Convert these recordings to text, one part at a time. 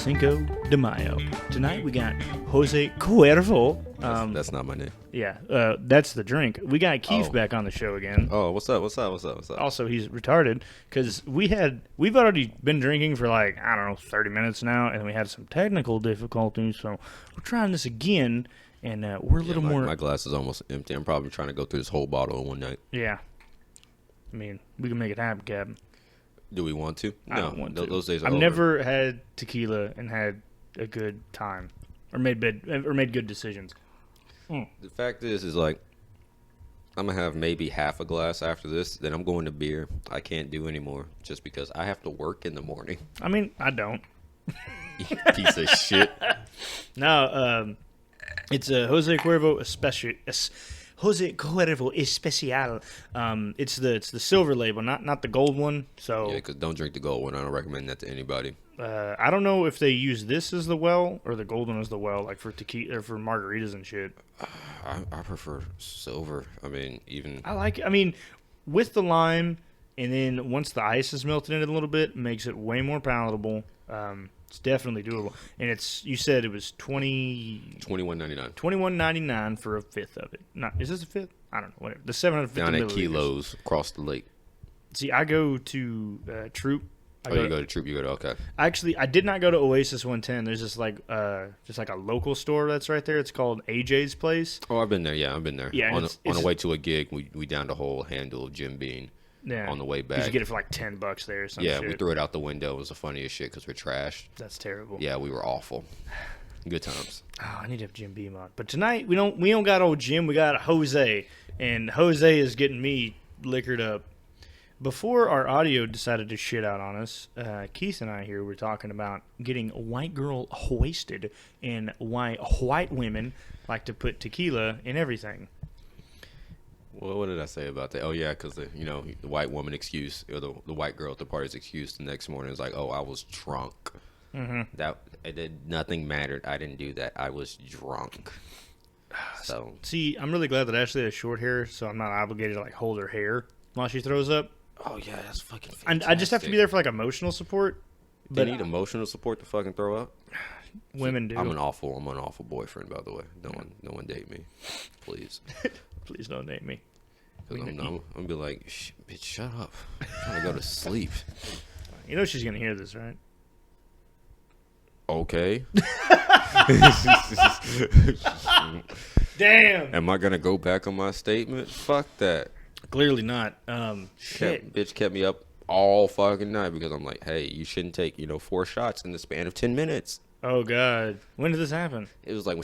Cinco de Mayo. Tonight we got Jose Cuervo. That's not my name. Yeah, that's the drink. We got Keef back on the show again. Oh, what's up? Also, he's retarded because we've already been drinking for like, I don't know, 30 minutes now, and we had some technical difficulties, so we're trying this again, and we're a little more... My glass is almost empty. I'm probably trying to go through this whole bottle in one night. Yeah. I mean, we can make it happen, Captain. Do we want to? I don't want to. Those days are I've over. never had tequila and had a good time, or made good decisions. The fact is like, I'm going to have maybe half a glass after this, then I'm going to beer. I can't do anymore just because I have to work in the morning. I mean, I don't. Piece of shit. No, it's a Jose Cuervo Special. Jose Cuervo Especial. It's the silver label, not the gold one. So Yeah, because don't drink the gold one. I don't recommend that to anybody. I don't know if they use this as the well or the gold one as the well, like for tequila or for margaritas and shit. I prefer silver. I mean, with the lime, and then once the ice is melted in it a little bit, makes it way more palatable. It's definitely doable, and you said it was $21.99. $21.99 for a fifth of it. Is this a fifth? I don't know. Whatever. The 750 down at milliliters. Kilos across the lake. See, I go to Troop. You go to Troop. You go to okay. Actually, I did not go to Oasis 110. There's just like a local store that's right there. It's called AJ's Place. Oh, I've been there. Yeah, I've been there. Yeah, on the way to a gig, we downed a whole handle of Jim Beam. Yeah. On the way back. You get it for like $10 there or something. Yeah, we threw it out the window. It was the funniest shit because we're trashed. That's terrible. Yeah, we were awful. Good times. Oh, I need to have Jim Beam on. But tonight we don't got old Jim. We got Jose, and Jose is getting me liquored up. Before our audio decided to shit out on us, Keith and I here were talking about getting a white girl hoisted and why white women like to put tequila in everything. Well, what did I say about that? Oh, yeah, because the white woman excuse, or the white girl at the party's excuse the next morning is like, oh, I was drunk. Mm-hmm. That it did nothing mattered. I didn't do that. I was drunk. So see, I'm really glad that Ashley has short hair, so I'm not obligated to like hold her hair while she throws up. Oh yeah, that's fucking fantastic. I just have to be there for like emotional support. Do you need emotional support to fucking throw up? Women do. I'm an awful boyfriend, by the way. No one date me, please. Please don't date me. Because I'm gonna be like, bitch, shut up. I'm trying to go to sleep. You know she's gonna hear this, right? Okay. Damn. Am I gonna go back on my statement? Fuck that. Clearly not. Bitch kept me up all fucking night because I'm like, hey, you shouldn't take 4 shots in the span of 10 minutes. Oh God, when did this happen? It was like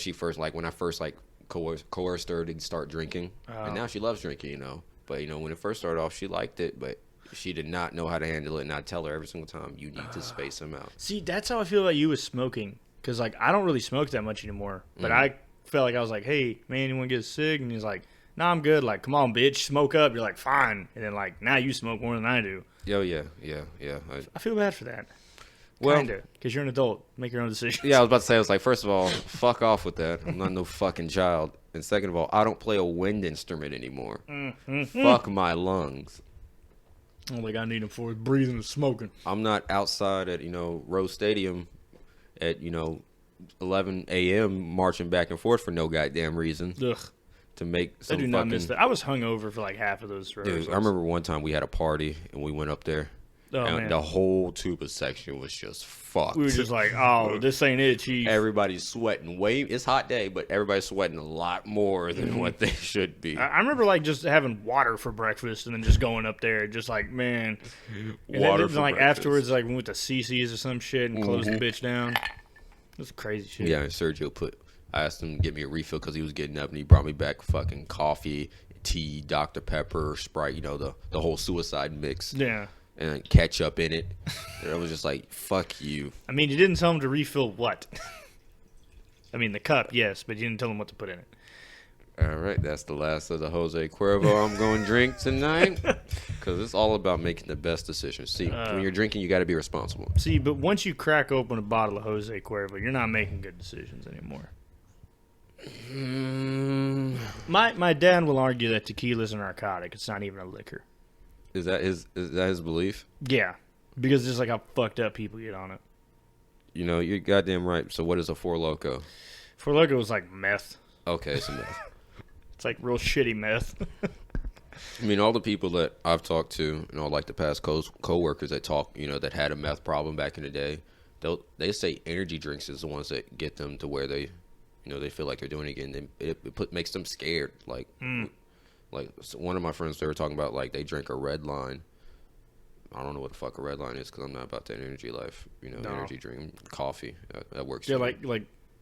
when I first coerced her to start drinking, and now she loves drinking. But when it first started off, she liked it, but she did not know how to handle it, and I tell her every single time, you need to space them out. See, that's how I feel about you with smoking, because like I don't really smoke that much anymore, but I felt like I was like, hey man, you want to get a cig? And he's like, nah, I'm good. Like, come on, bitch, smoke up. You're like, fine. And then like now you smoke more than I do. Oh yeah. I feel bad for that. Well, kinda, because you're an adult. Make your own decisions. Yeah, I was about to say, I was like, first of all, fuck off with that. I'm not no fucking child. And second of all, I don't play a wind instrument anymore. Fuck my lungs. All I need them for is breathing and smoking. I'm not outside at, Rose Stadium at, 11 a.m. marching back and forth for no goddamn reason. Ugh. To make some I do not miss that. I was hungover for like half of those rehearsals. Dude, I remember one time we had a party and we went up there. Oh, and man. The whole tuba section was just fucked. We were just like, oh, this ain't it, Chief. Everybody's sweating. It's a hot day, but everybody's sweating a lot more than what they should be. I remember like just having water for breakfast and then just going up there, just like, man. And Water then for like breakfast. afterwards, like we went to CC's or some shit and closed the bitch down. It was crazy shit. Yeah, and Sergio I asked him to get me a refill because he was getting up, and he brought me back fucking coffee, tea, Dr. Pepper, Sprite, the whole suicide mix. Yeah. And ketchup in it. And I was just like, fuck you. I mean, you didn't tell him to refill what? I mean, the cup, yes, but you didn't tell him what to put in it. All right, that's the last of the Jose Cuervo I'm going to drink tonight. Because it's all about making the best decisions. See, when you're drinking, you got to be responsible. See, but once you crack open a bottle of Jose Cuervo, you're not making good decisions anymore. My dad will argue that tequila's a narcotic. It's not even a liquor. Is that his belief? Yeah, because just like how fucked up people get on it. You know, you're goddamn right. So what is a Four Loko? Four Loko was like meth. Okay, it's a meth. It's like real shitty meth. I mean, all the people that I've talked to, you know, like the past co-workers that talk, you know, that had a meth problem back in the day, they say energy drinks is the ones that get them to where they, you know, they feel like they're doing it again. Makes them scared. Like so one of my friends, they were talking about, like, they drink a Red Line. I don't know what the fuck a Red Line is because I'm not about that energy life, you know, energy drink, coffee. That works. Yeah,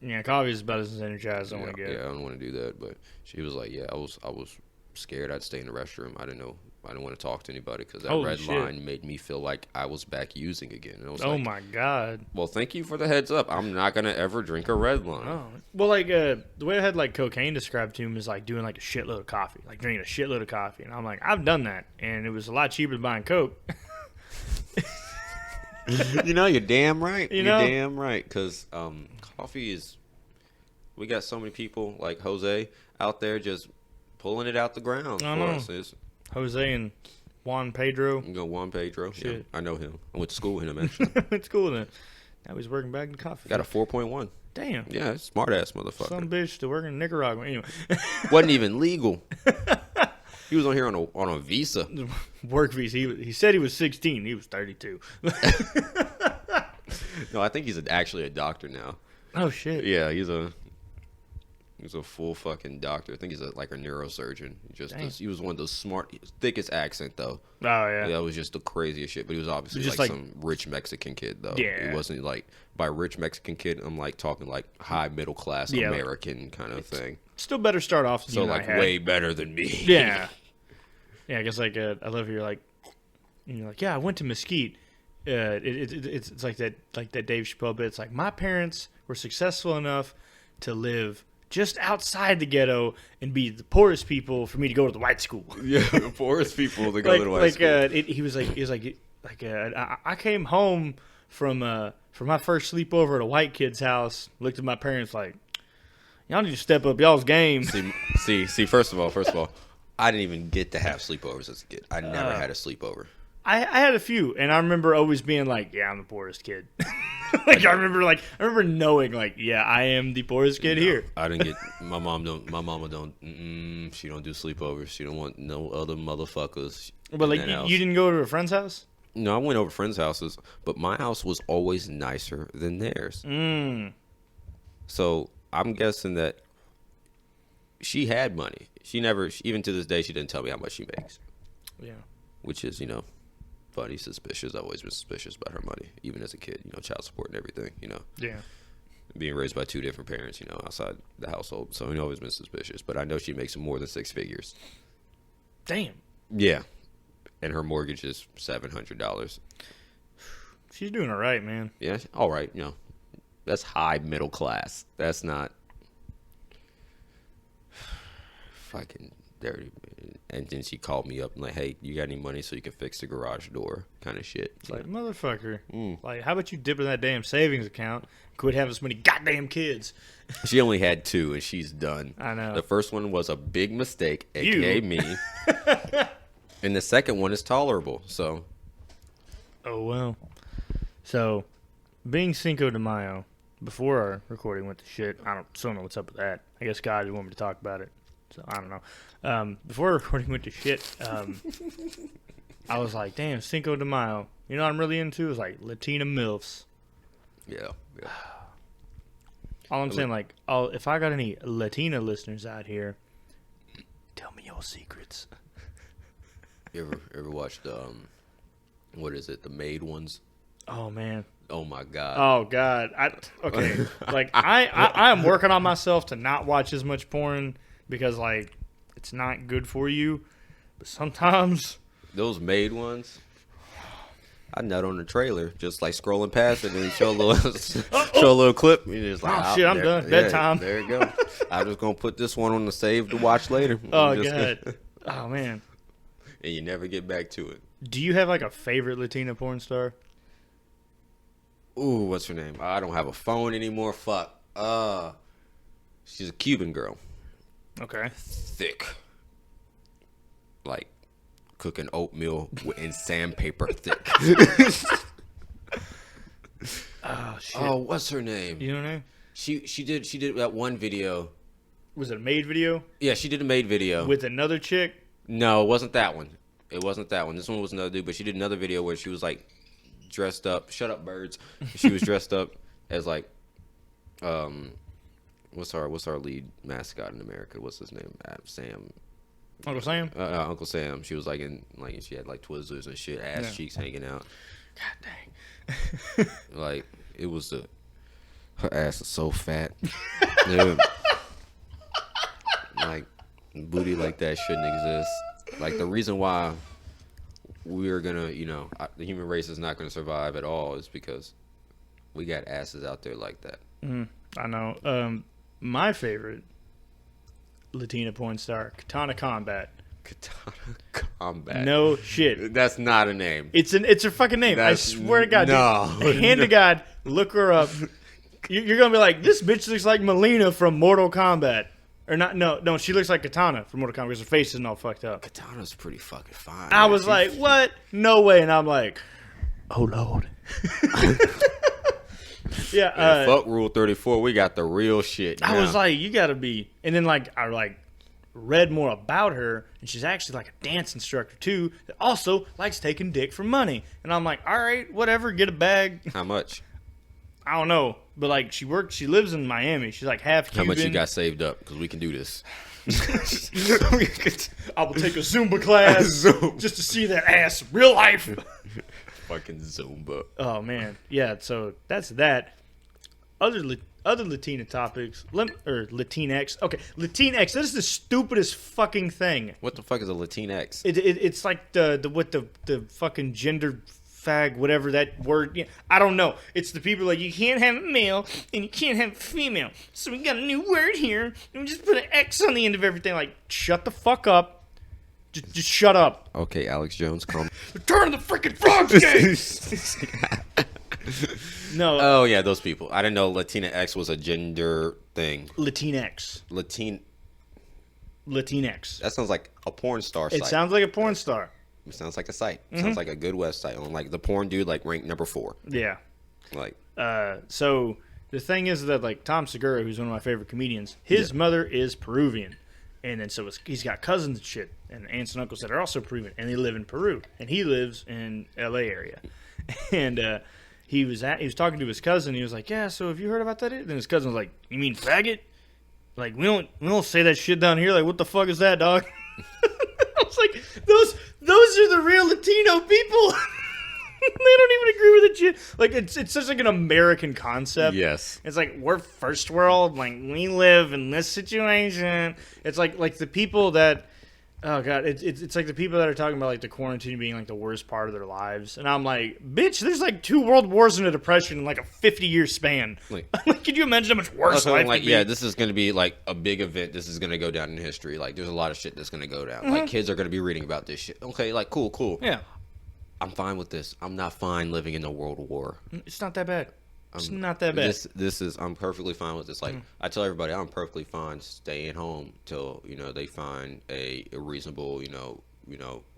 yeah, coffee is about as energized as I want to get. Yeah, I don't want to do that. But she was like, yeah, I was scared I'd stay in the restroom. I didn't want to talk to anybody because that Red Line made me feel like I was back using again. And I was like, my God. Well, thank you for the heads up. I'm not going to ever drink a Red Line. Oh. Well, like, the way I had, like, cocaine described to him is, like, doing, like, a shitload of coffee. Like, drinking a shitload of coffee. And I'm like, I've done that. And it was a lot cheaper than buying Coke. You know, you're damn right. You're damn right. Because coffee is... We got so many people like Jose out there just pulling it out the ground for us. Jose and Juan Pedro. You go Juan Pedro. Shit. Yeah, I know him. I went to school with him, actually. Went to school with him. Now he's working back in coffee. Got a 4.1. Damn. Yeah, smart ass motherfucker. Some bitch still working in Nicaragua. Anyway. Wasn't even legal. He was on here on a visa. Work visa. He said he was 16. He was 32. No, I think he's actually a doctor now. Oh, shit. Yeah, he's a full fucking doctor. I think he's like a neurosurgeon. He was one of those smart, thickest accent though. Oh yeah. That was just the craziest shit. But he was obviously just like some rich Mexican kid though. Yeah. He wasn't like, by rich Mexican kid, I'm like talking like high middle class American kind of thing. Still better start off. So like way better than me. Yeah. Yeah, I guess like I love you're like, yeah, I went to Mesquite. It's like that Dave Chappelle bit. It's like my parents were successful enough to live just outside the ghetto and be the poorest people for me to go to the white school. Yeah, the poorest people to go to the white school. He was like, I came home from my first sleepover at a white kid's house. Looked at my parents like, y'all need to step up y'all's game. See. First of all, I didn't even get to have sleepovers as a kid. I never had a sleepover. I had a few, and I remember always being like, yeah, I'm the poorest kid. I remember knowing like, yeah, I am the poorest kid here. I didn't get my mama don't she don't do sleepovers. She don't want no other motherfuckers. But like you didn't go to a friend's house? No, I went over friends' houses, but my house was always nicer than theirs. So I'm guessing that she had money. She never, even to this day, she didn't tell me how much she makes. Yeah. Which is, funny, suspicious. I've always been suspicious about her money, even as a kid, child support and everything, Yeah. Being raised by two different parents, outside the household. So I've always been suspicious, but I know she makes more than six figures. Damn. Yeah. And her mortgage is $700. She's doing all right, man. Yeah. All right. That's high middle class. That's not fucking dirty. And then she called me up and like, hey, you got any money so you can fix the garage door kind of shit. It's like, motherfucker. Like, how about you dip in that damn savings account and quit having so many goddamn kids? She only had two and she's done. I know. The first one was a big mistake, a.k.a. me. And the second one is tolerable, so. Oh, well. So, being Cinco de Mayo, before our recording went to shit, I still don't know what's up with that. I guess God didn't want me to talk about it. So, I don't know. Before our recording went to shit, I was like, damn, Cinco de Mayo. You know what I'm really into? Is like Latina MILFs. Yeah. All I'm saying, like, if I got any Latina listeners out here, tell me your secrets. You ever watched, what is it, the Maid ones? Oh, man. Oh, my God. Oh, God. Okay. Like, I am working on myself to not watch as much porn because, like, it's not good for you. But sometimes. Those Maid ones, I nut on the trailer, just like scrolling past it and show a little clip. And just like, oh, shit, I'm done. Bedtime. There you go. I'm just going to put this one on the save to watch later. Oh, God. Oh, man. And you never get back to it. Do you have, like, a favorite Latina porn star? Ooh, what's her name? I don't have a phone anymore. Fuck. She's a Cuban girl. Okay. Thick. Like cooking oatmeal in sandpaper thick. shit. Oh, what's her name? You know her name? She did that one video. Was it a maid video? Yeah, she did a maid video. With another chick? No, it wasn't that one. It wasn't that one. This one was another dude, but she did another video where she was like dressed up. Shut up, birds. She was dressed up as like, what's our lead mascot in America? What's his name? Sam. Uncle Sam? Uncle Sam. She was like she had like Twizzlers and shit, ass cheeks hanging out. God dang. Like it was her ass is so fat. Dude. Like booty like that shouldn't exist. Like the reason why we're gonna, the human race is not gonna survive at all is because we got asses out there like that. I know. My favorite Latina porn star, Katana Combat. Katana Combat. No shit. That's not a name. It's her fucking name. I swear to God. No. Dude, hand to God, look her up. You're gonna be like, this bitch looks like Melina from Mortal Kombat. Or not? No. She looks like Katana from Mortal Kombat because her face isn't all fucked up. Katana's pretty fucking fine. I was like, what? No way. And I'm like, oh Lord. Yeah. Fuck Rule 34. We got the real shit. I was like, you gotta be. And then I read more about her, and she's actually like a dance instructor too that also likes taking dick for money. And I'm like, all right, whatever, get a bag. How much? I don't know, but like she lives in Miami. She's like half Cuban. How much you got saved up? Because we can do this. I will take a Zumba class just to see that ass real life. Fucking Zumba. Oh man, yeah. So that's that. Other Latina topics, or Latinx. Okay, Latinx. That is the stupidest fucking thing. What the fuck is a Latinx? It's like the fucking gender fag, whatever that word. I don't know. It's the people like, you can't have a male and you can't have a female. So we got a new word here and we just put an X on the end of everything. Like, shut the fuck up. Just shut up. Okay, Alex Jones, calm. Turn the freaking frogs game. No. Oh yeah, those people. I didn't know Latina X was a gender thing. Latinx. Latinx. That sounds like a porn star site. It sounds like a porn star. It sounds like a site. It sounds like a good website on like the porn dude, like ranked number 4. Yeah. Like. So the thing is that like Tom Segura, who's one of my favorite comedians, his mother is Peruvian, and then he's got cousins and shit, and aunts and uncles that are also Peruvian, and they live in Peru, and he lives in L.A. area, and he was talking to his cousin. He was like, "Yeah, so have you heard about that?" Then his cousin was like, "You mean faggot? Like we don't say that shit down here. Like what the fuck is that, dog?" I was like, those are the real Latino people. They don't even agree with it shit. Like it's such like an American concept. Yes. It's like we're first world. Like we live in this situation. It's like the people that. Oh god, it's like the people that are talking about like the quarantine being like the worst part of their lives, and I'm like, bitch, there's like 2 world wars and a depression in like a 50-year span. Like, could you imagine how much worse life could be? Yeah, this is going to be like a big event. This is going to go down in history. Like, there's a lot of shit that's going to go down. Like, kids are going to be reading about this shit. Okay, like, cool. Yeah, I'm fine with this. I'm not fine living in a world war. It's not that bad. It's not that bad. I'm perfectly fine with this. Like I tell everybody, I'm perfectly fine staying home till they find a reasonable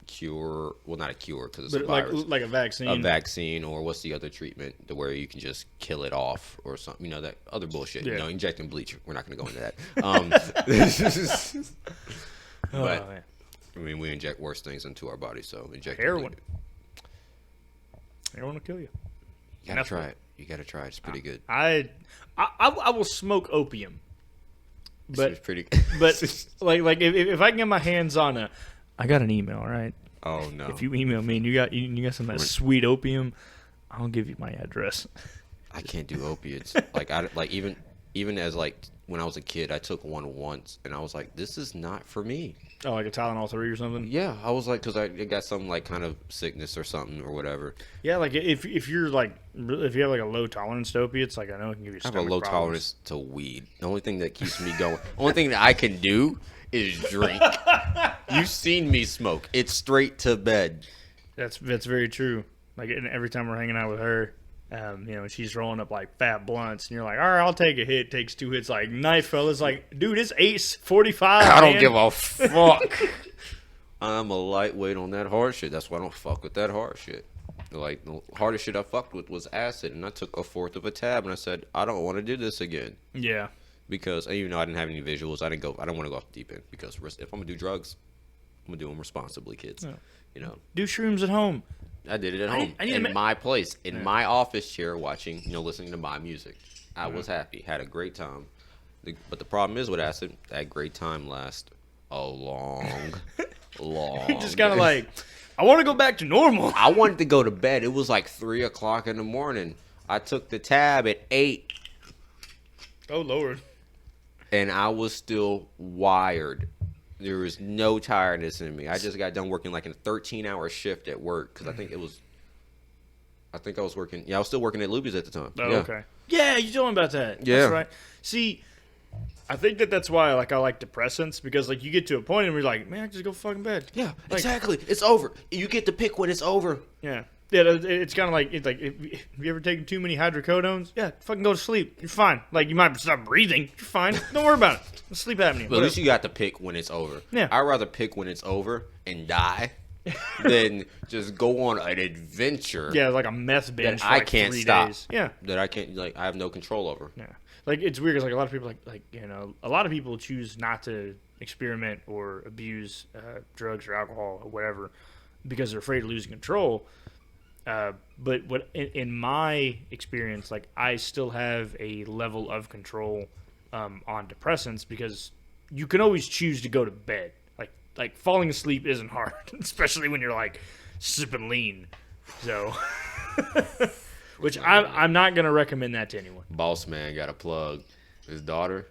cure. Well, not a cure because it's a virus. Like a vaccine. A vaccine, or what's the other treatment to where you can just kill it off or something. That other bullshit. Yeah. Injecting bleach. We're not going to go into that. But man. I mean, we inject worse things into our body. So inject heroin. Heroin will kill you. You gotta try it. You gotta try it. It's pretty good. I will smoke opium, but it's pretty. But like if I can get my hands on I got an email, right? Oh no! If you email me and you got some of that sweet opium, I'll give you my address. I can't do opiates. Even as when I was a kid, I took one once, and I was like, "This is not for me." Oh, like a Tylenol 3 or something? Yeah, I was like, because I got some like kind of sickness or something or whatever. Yeah, like if you have like a low tolerance to opiates, like I know it can give you. I have a low tolerance to weed. The only thing that keeps me going, only thing that I can do is drink. You've seen me smoke. It's straight to bed. That's very true. Like every time we're hanging out with her. She's rolling up like fat blunts, and you're like, all right, I'll take a hit. Takes 2 hits, like nice fellas. Like, dude, it's 8:45. I don't give a fuck. I'm a lightweight on that hard shit. That's why I don't fuck with that hard shit. Like, the hardest shit I fucked with was acid, and I took a fourth of a tab, and I said, I don't want to do this again. Yeah. Because even though I didn't have any visuals, I don't want to go off the deep end. Because if I'm gonna do drugs, I'm gonna do them responsibly, kids. Yeah. You know. Do shrooms at home. I did it at home, in my place, in my office chair, watching, listening to my music. I was happy, had a great time. But the problem is with acid, that great time lasts a long. Just kind of like, I want to go back to normal. I wanted to go to bed. It was like 3 o'clock in the morning. I took the tab at 8. Oh, Lord. And I was still wired. There was no tiredness in me. I just got done working like a 13-hour shift at work because I think I was working. Yeah, I was still working at Luby's at the time. Oh, yeah. okay. Yeah, you told me about that. Yeah. That's right. See, I think that's why I like depressants, because like you get to a point and you're like, man, I can just go fucking bed. Yeah, like, exactly. It's over. You get to pick when it's over. Yeah. Yeah, it's kind of like, if you ever taken too many hydrocodones, yeah, fucking go to sleep. You're fine. Like, you might stop breathing. You're fine. Don't worry about it. Sleep apnea. But at least you got to pick when it's over. Yeah. I'd rather pick when it's over and die than just go on an adventure. Yeah, like a meth binge that for like I can't 3 stop. days. Yeah. That I can't, I have no control over. Yeah. Like, it's weird because like a lot of people a lot of people choose not to experiment or abuse drugs or alcohol or whatever because they're afraid of losing control. But what in my experience, like I still have a level of control on depressants because you can always choose to go to bed. Like falling asleep isn't hard, especially when you're like sipping lean. So, which I'm not gonna recommend that to anyone. Boss man got to plug his daughter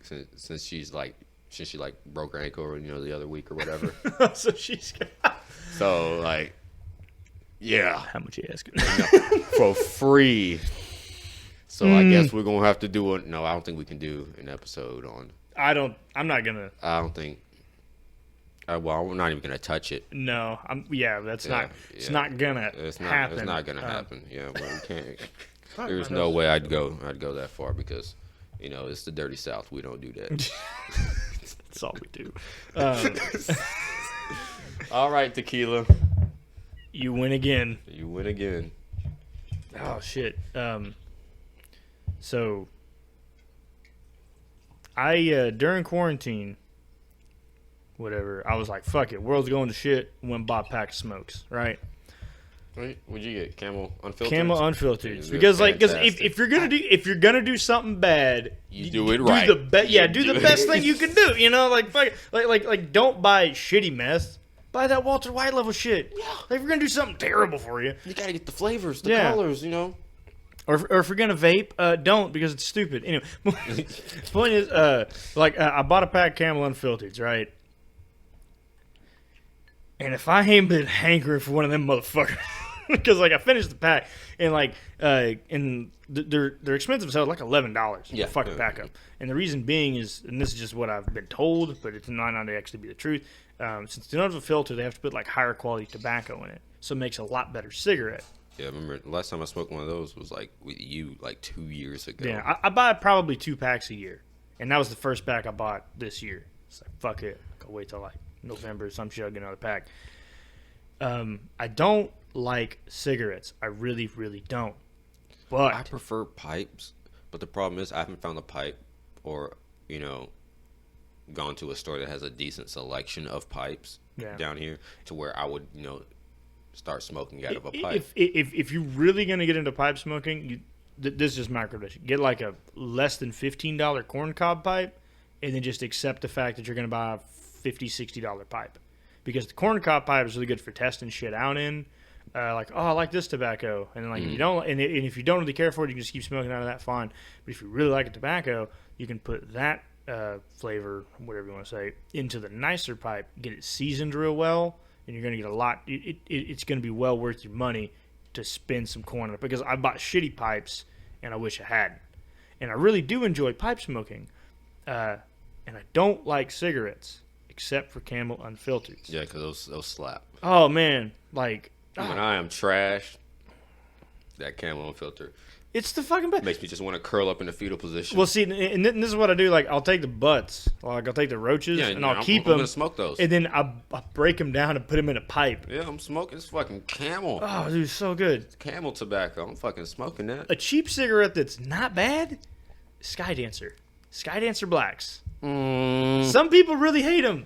since she broke her ankle, the other week or whatever. So she's so like. Yeah. How much you asking? For free. So I guess we're going to have to do it. No, I don't think we can do an episode on. I'm not going to. I don't think. Well, we're not even going to touch it. No. It's not going to happen. It's not going to happen. Yeah, well, we can't. There's no way I'd go that far because, it's the dirty South. We don't do that. That's all we do. All right, tequila. You win again. You win again. Oh, shit. So, I, during quarantine, whatever, I was like, fuck it, world's going to shit, went and bought a pack of smokes, right? What'd you get? Camel Unfiltered? Camel Unfiltered. Because if you're gonna do something bad, you do it right. Do the best thing you can do. Like don't buy shitty meth. Buy that Walter White level shit. Yeah. Like, if you're gonna do something terrible for you, you gotta get the flavors, the colors, Or if you're gonna vape, don't, because it's stupid. Anyway, the point is, I bought a pack of Camel Unfiltereds, right? And if I ain't been hankering for one of them motherfuckers, because I finished the pack and they're expensive, so like $11 yeah, to fucking pack up. And the reason being is, and this is just what I've been told, but it's not to actually be the truth. Since they don't have a filter, they have to put like higher quality tobacco in it, so it makes a lot better cigarette. Yeah, I remember the last time I smoked one of those was like with you like 2 years ago. Yeah, I buy probably 2 packs a year, and that was the first pack I bought this year. It's like, fuck it, I'll wait till like November or some shit, I'll get another pack. I don't like cigarettes. I really, really don't. But I prefer pipes. But the problem is I haven't found a pipe or, gone to a store that has a decent selection of pipes down here to where I would, start smoking out of a pipe. If you're really going to get into pipe smoking, this is just my recommendation. Get like a less than $15 corncob pipe and then just accept the fact that you're going to buy a $50, $60 pipe. Because the corncob pipe is really good for testing shit out in. I like this tobacco. And then if you don't, and if you don't really care for it, you can just keep smoking out of that, fine. But if you really like a tobacco, you can put that flavor, whatever you want to say, into the nicer pipe, get it seasoned real well, and you're going to get a lot. It's going to be well worth your money to spend some corn on it, because I bought shitty pipes, and I wish I hadn't. And I really do enjoy pipe smoking, and I don't like cigarettes, except for Camel Unfiltered. Yeah, because those slap. Oh, man. Like, when I am trash, that Camel Unfiltered. It's the fucking best. Makes me just want to curl up in the fetal position. Well, see, and this is what I do. Like, I'll take the butts, like I'll take the roaches, and I'll keep them. I'm gonna smoke those, and then I break them down and put them in a pipe. Yeah, I'm smoking this fucking Camel. Oh, dude, so good. Camel tobacco. I'm fucking smoking that. A cheap cigarette that's not bad. Skydancer Blacks. Some people really hate them.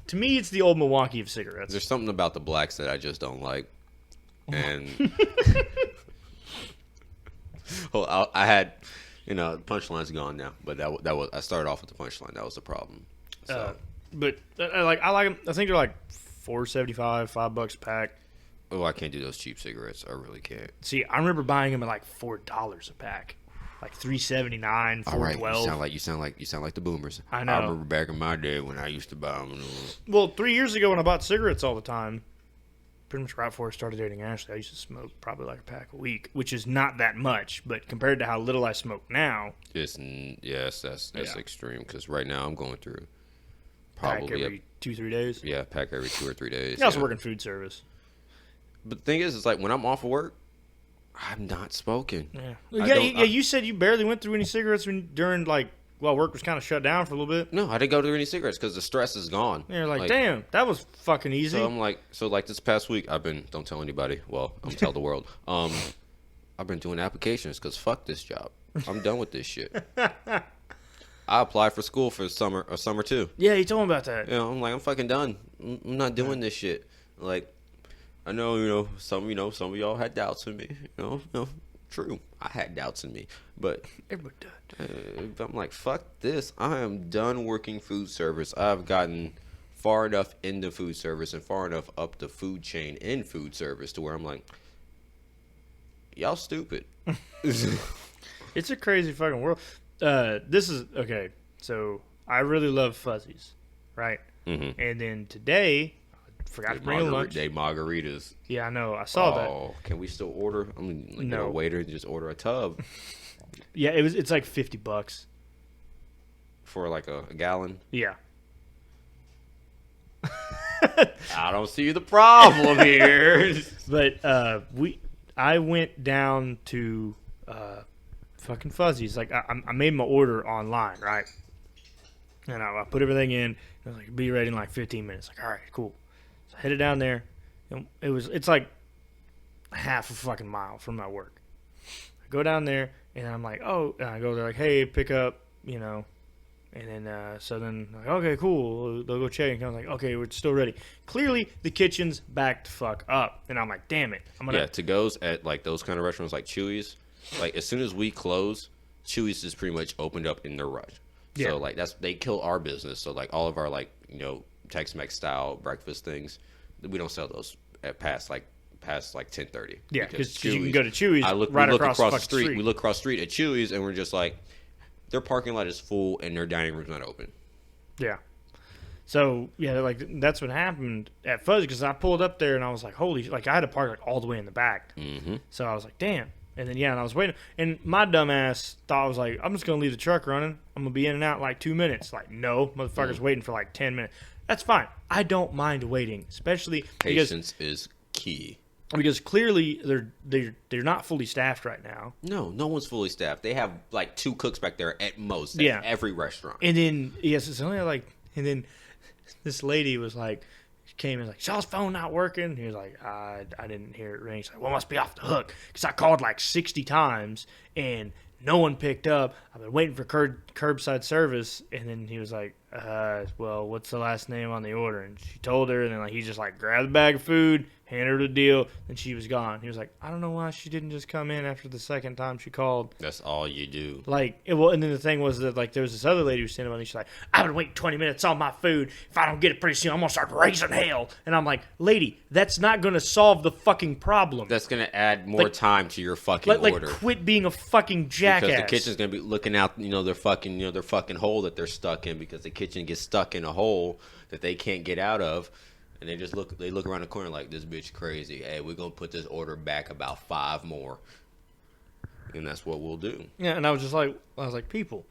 To me, it's the old Milwaukee of cigarettes. There's something about the blacks that I just don't like, and. Well, I had, the punchline's gone now, but that was I started off with the punchline. That was the problem. So. But I like them. I think they're like $4.75, $5 a pack. Oh, I can't do those cheap cigarettes. I really can't. See, I remember buying them at like $4 a pack, like $3.79, $4.12. All right, you sound like the boomers. I know. I remember back in my day when I used to buy them. Well, 3 years ago when I bought cigarettes all the time. Pretty much right before I started dating Ashley, I used to smoke probably like a pack a week, which is not that much, but compared to how little I smoke now, that's extreme. Because right now I'm going through probably pack every 2-3 days. Yeah, pack every 2 or 3 days. I also work in food service. But the thing is, it's like when I'm off of work, I'm not smoking. Yeah. You said you barely went through any cigarettes during work was kind of shut down for a little bit. No, I didn't go through any cigarettes because the stress is gone. Yeah, you're like, damn, that was fucking easy. So I'm like, this past week, don't tell anybody. Well, I'm tell the world. I've been doing applications because fuck this job. I'm done with this shit. I applied for school for summer too. Yeah, you told me about that. I'm like, I'm fucking done. I'm not doing this shit. Like, I know, some of y'all had doubts in me. True, I had doubts in me, but everybody did. I'm like, fuck this. I am done working food service. I've gotten far enough into food service and far enough up the food chain in food service to where I'm like, y'all stupid. It's a crazy fucking world. This is okay. So I really love fuzzies, right? Mm-hmm. And then today, I forgot to bring a lunch. They margaritas. Yeah, I know. I saw that. Oh, can we still order? I'm gonna get No. a waiter and just order a tub. Yeah, it's like $50 for like a gallon. Yeah. I don't see the problem here. But I went down to fucking Fuzzies. Like I made my order online, right? And I put everything in. I was like, be ready in like 15 minutes. Like, all right, cool. So I headed down there. It's like half a fucking mile from my work. I go down there and I'm like, and I go there like, hey, pick up, And then, so then, like, okay, cool. They'll go check. And I'm like, okay, we're still ready. Clearly, the kitchen's backed the fuck up. And I'm like, damn it. To-go's at, like, those kind of restaurants like Chuy's, like, as soon as we close, Chuy's is pretty much opened up in their rush. Yeah. So, like, they kill our business. So, like, all of our, like, Tex-Mex style breakfast things, we don't sell those past 10:30. Yeah, because you can go to Chuy's across the street. We look across the street at Chuy's, and we're just like, their parking lot is full, and their dining room's not open. Yeah. So, yeah, like, that's what happened at Fuzzy, because I pulled up there, and I was like, holy, like, I had to park, like, all the way in the back. Mm-hmm. So I was like, damn. And then, and I was waiting. And my dumb ass thought, I was like, I'm just going to leave the truck running. I'm going to be in and out in like 2 minutes. Like, no, motherfucker's waiting for like 10 minutes. That's fine. I don't mind waiting, especially patience is key. Because clearly they're not fully staffed right now. No one's fully staffed. They have like 2 cooks back there at most at every restaurant. And then, it's only like, and then this lady was like, came in like, Shaw's phone not working. He was like, I didn't hear it ring. He's like, well, it must be off the hook. Because I called like 60 times and no one picked up. I've been waiting for curbside service. And then he was like, well, what's the last name on the order? And she told her. And then he just like grabbed a bag of food, handed her the deal, and she was gone. He was like, I don't know why she didn't just come in after the second time she called. That's all you do. Like, and then the thing was that, like, there was this other lady who was standing by me. She's like, I've been waiting 20 minutes on my food. If I don't get it pretty soon, I'm going to start raising hell. And I'm like, lady, that's not going to solve the fucking problem. That's going to add more time to your fucking order. Like, quit being a fucking jackass. Because the kitchen's going to be looking out, their fucking hole that they're stuck in, because the kitchen gets stuck in a hole that they can't get out of. And they look around the corner like, this bitch crazy. Hey, we're going to put this order back about 5 more. And that's what we'll do. Yeah, and I was like, people,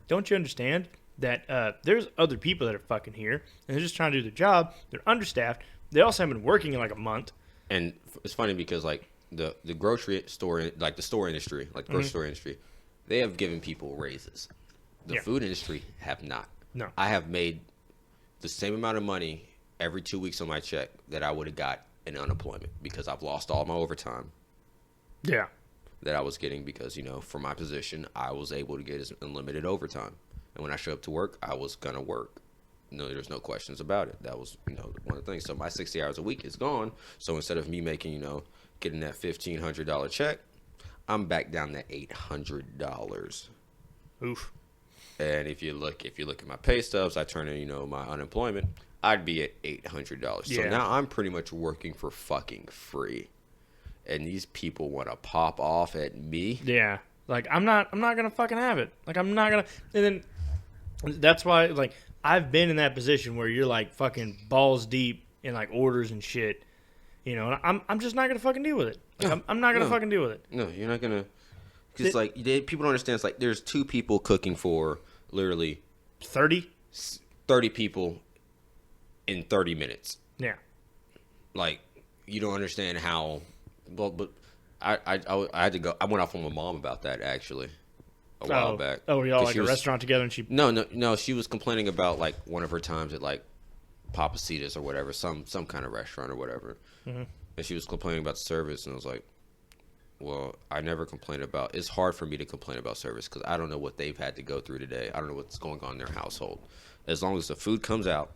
don't you understand that there's other people that are fucking here, and they're just trying to do their job. They're understaffed. They also haven't been working in like a month. And it's funny because, like, the grocery store, like the store industry, like the grocery store industry, they have given people raises. The food industry have not. No. I have made the same amount of money every 2 weeks on my check that I would have got in unemployment because I've lost all my overtime. Yeah. That I was getting because, you know, for my position, I was able to get unlimited overtime. And when I show up to work, I was going to work. No, there's no questions about it. That was, you know, one of the things. So my 60 hours a week is gone. So instead of me making, you know, getting that $1,500 check, I'm back down to $800. Oof. And if you look at my pay stubs, I turn in, you know, my unemployment, I'd be at $800. So now I'm pretty much working for fucking free. And these people want to pop off at me. Yeah. Like, I'm not going to fucking have it. Like, I'm not going to. And then that's why, like, I've been in that position where you're, like, fucking balls deep in, like, orders and shit. You know, and I'm just not going to fucking deal with it. Like, I'm not going to fucking deal with it. No, you're not going to. Because, like, people don't understand. It's like there's 2 people cooking for literally 30 people in 30 minutes. Yeah. Like, you don't understand how. Well, but I had to go. I went off on my mom about that actually a while back. Oh, were y'all like a restaurant together and she? No. She was complaining about like one of her times at like Papacitas or whatever, some kind of restaurant or whatever, and she was complaining about the service, and I was like, well, I never complained about. It's hard for me to complain about service because I don't know what they've had to go through today. I don't know what's going on in their household. As long as the food comes out,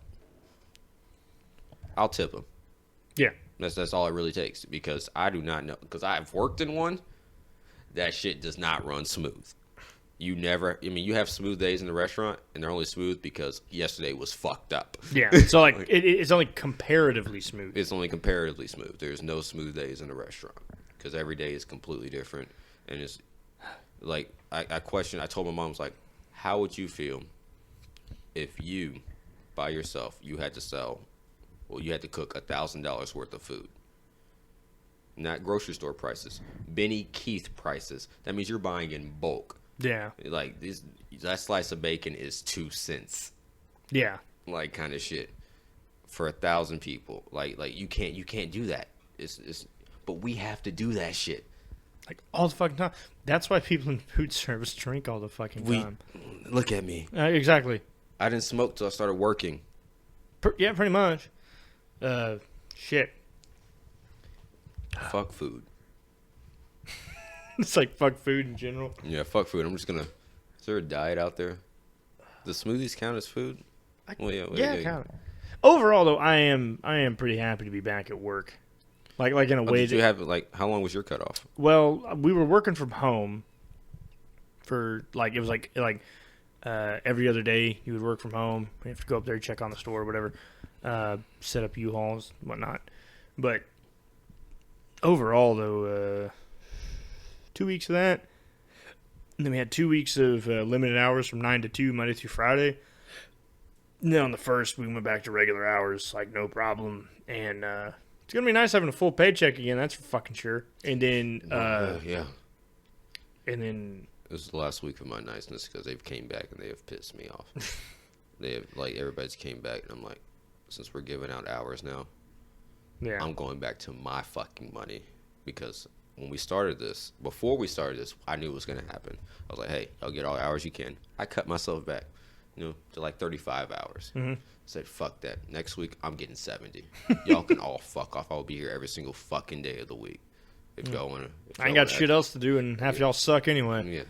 I'll tip them. Yeah. That's all it really takes because I do not know because I've worked in one that shit does not run smooth. You have smooth days in the restaurant and they're only smooth because yesterday was fucked up. Yeah. So like it's only comparatively smooth. It's only comparatively smooth. There's no smooth days in the restaurant because every day is completely different. And it's like I told my mom, I was like, how would you feel if you by yourself you had to cook $1,000 worth of food. Not grocery store prices. Benny Keith prices. That means you're buying in bulk. Yeah. Like that slice of bacon is 2 cents. Yeah. Like kind of shit. For 1,000 people. Like you can't do that. But we have to do that shit. Like all the fucking time. That's why people in food service drink all the fucking time. Look at me. Exactly. I didn't smoke till I started working. Yeah, pretty much. Shit. Fuck food. It's like fuck food in general. Yeah, fuck food. Is there a diet out there? The smoothies count as food? Yeah, count it. Overall, though, I am pretty happy to be back at work. Like in a way. Did you have how long was your cutoff? Well, we were working from home for it was like every other day you would work from home. You have to go up there, check on the store or whatever. Set up U-Hauls, whatnot. But overall, though, 2 weeks of that. And then we had 2 weeks of limited hours from 9 to 2, Monday through Friday. And then on the first, we went back to regular hours, like no problem. And it's going to be nice having a full paycheck again, that's for fucking sure. And then... yeah. And then... This is the last week of my niceness because they've came back and they have pissed me off. They have, everybody's came back and I'm like, since we're giving out hours now, yeah, I'm going back to my fucking money because before we started this, I knew it was going to happen. I was like, hey, I'll get all the hours you can. I cut myself back, to like 35 hours. Mm-hmm. Said, fuck that. Next week, I'm getting 70. Y'all can all fuck off. I'll be here every single fucking day of the week. If y'all want to. I ain't got shit else to do and half y'all suck anyway. Yeah.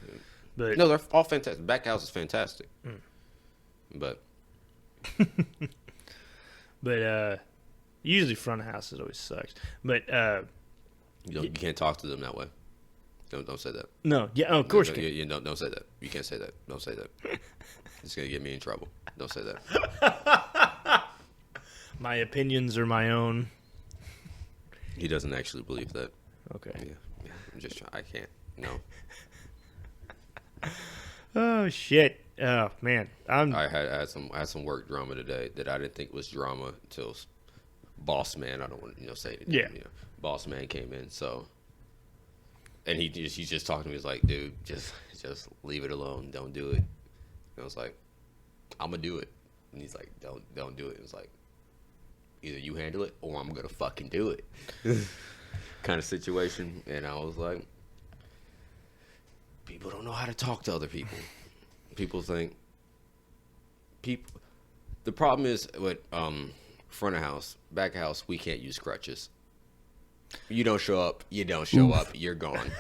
But no, they're all fantastic. Back house is fantastic. But usually front of houses always sucks. But you can't talk to them that way. Don't say that. No, yeah, of course you can. Don't say that. You can't say that. Don't say that. It's gonna get me in trouble. Don't say that. My opinions are my own. He doesn't actually believe that. Okay. Yeah. I'm just trying. I can't. No. Oh shit. Oh man. I had some work drama today that I didn't think was drama until boss man. I don't want to say anything. Yeah. Boss man came in. So. And he's just talking to me. He's like, dude, just leave it alone. Don't do it. And I was like, I'm gonna do it. And he's like, don't do it. It was like, either you handle it or I'm gonna fucking do it. kind of situation. And I was like, people don't know how to talk to other people. People think the problem is with front of house, back of house, we can't use crutches. You don't show up, you're gone.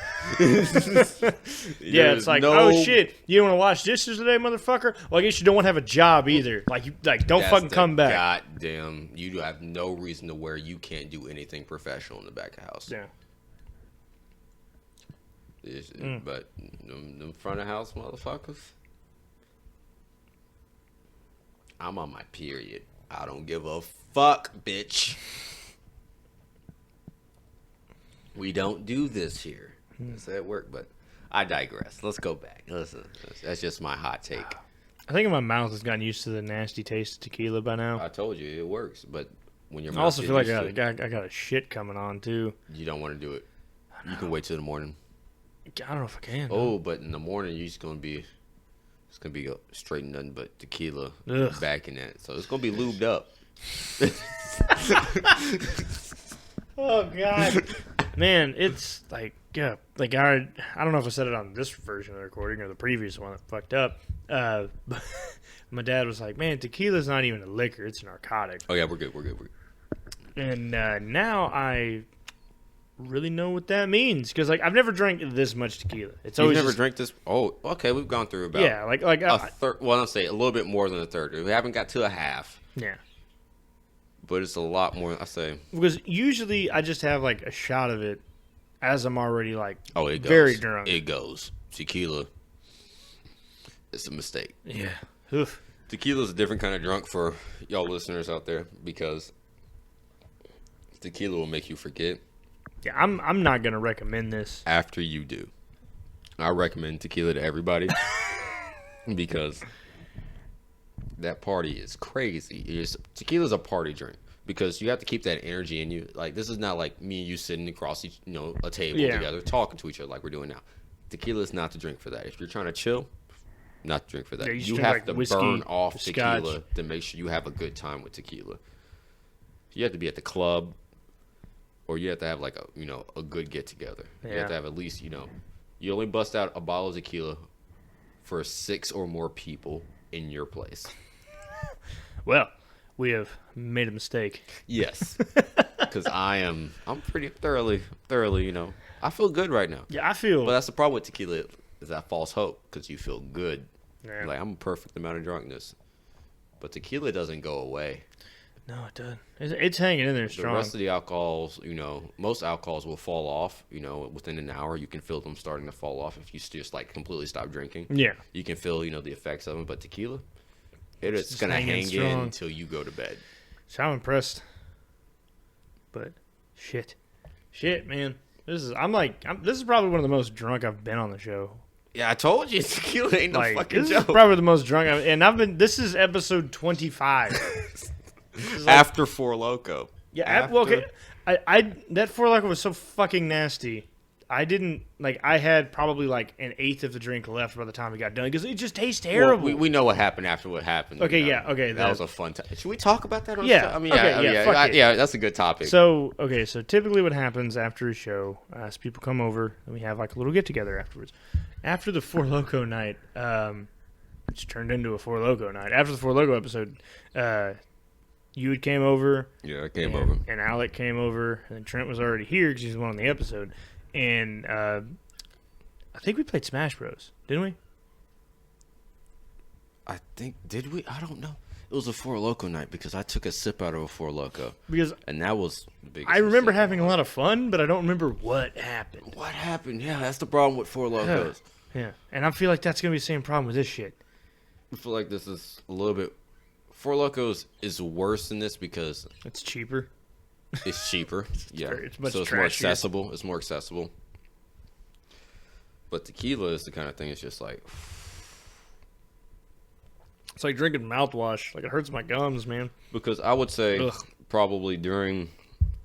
Yeah, it's like, oh shit, you don't want to wash dishes today, motherfucker? Well, I guess you don't want to have a job either. Don't fucking come back. Goddamn, you have no reason to where you can't do anything professional in the back of house. Yeah. But them front of house motherfuckers, I'm on my period. I don't give a fuck, bitch. We don't do this here. It's at work, but I digress. Let's go back. Listen, that's just my hot take. I think my mouth has gotten used to the nasty taste of tequila by now. I told you it works, but when your mouth I also feel like I I got a shit coming on too. You don't want to do it. You can wait till the morning. I don't know if I can. Oh, but in the morning it's gonna be straight and nothing but tequila back in that. So it's gonna be lubed up. Oh God, man, it's like I don't know if I said it on this version of the recording or the previous one that fucked up. But my dad was like, "Man, tequila's not even a liquor; it's a narcotic." Oh yeah, we're good. And now I really know what that means because I've never drank this much tequila. It's always never drank this. Oh, okay, we've gone through about a third. Well, I'll say a little bit more than a third. We haven't got to a half. Yeah. But it's a lot more, I say. Because usually I just have a shot of it as I'm already it goes. Very drunk. It goes. Tequila. It's a mistake. Yeah. Oof. Tequila's a different kind of drunk for y'all listeners out there because tequila will make you forget. Yeah, I'm not gonna recommend this. After you do. I recommend tequila to everybody because that party is crazy. Tequila's a party drink because you have to keep that energy in you. This is not like me and you sitting across a table together talking to each other like we're doing now. Tequila is not the drink for that. If you're trying to chill, not the drink for that. Yeah, you have to whiskey, burn off scotch. tequila to make sure you have a good time with tequila. You have to be at the club or you have to have a good get together. Yeah. You have to have at least, you only bust out a bottle of tequila for 6 or more people in your place. Well, we have made a mistake. Yes, because I'm pretty thoroughly, I feel good right now. Yeah, I feel. But that's the problem with tequila is that false hope because you feel good. Yeah. I'm a perfect amount of drunkenness, but tequila doesn't go away. No, it doesn't. It's hanging in there strong. The rest of the alcohols, most alcohols will fall off. Within an hour, you can feel them starting to fall off if you just completely stop drinking. Yeah, you can feel the effects of them. But tequila, it's gonna hang in until you go to bed. So I'm impressed. But shit, man, this is probably one of the most drunk I've been on the show. Yeah, I told you tequila ain't no fucking this joke. Is probably the most drunk this is episode 25. After Four Loko. Yeah, okay. That Four Loko was so fucking nasty. I didn't I had probably an eighth of the drink left by the time we got done because it just tastes terrible. Well, we know what happened after what happened. Okay, yeah, okay. That was a fun time. Should we talk about that on the show? I mean, yeah, that's a good topic. So typically what happens after a show is people come over and we have a little get together afterwards. After the Four Loko night, which turned into a Four Loko night. After the Four Loko episode, you came over. Yeah, I came over. And Alec came over. And Trent was already here because he's one on the episode. And I think we played Smash Bros. Didn't we? Did we? I don't know. It was a Four Loko night because I took a sip out of a Four Loko. And that was the biggest I remember having a lot of fun, but I don't remember what happened. What happened? Yeah, that's the problem with Four Lokos. Yeah. And I feel like that's going to be the same problem with this shit. I feel like this is a little bit... Four Lokos is worse than this because... It's cheaper. It's cheaper. Yeah. It's much so it's more accessible. It's more accessible. But tequila is the kind of thing it's just It's like drinking mouthwash. It hurts my gums, man. Because I would say probably during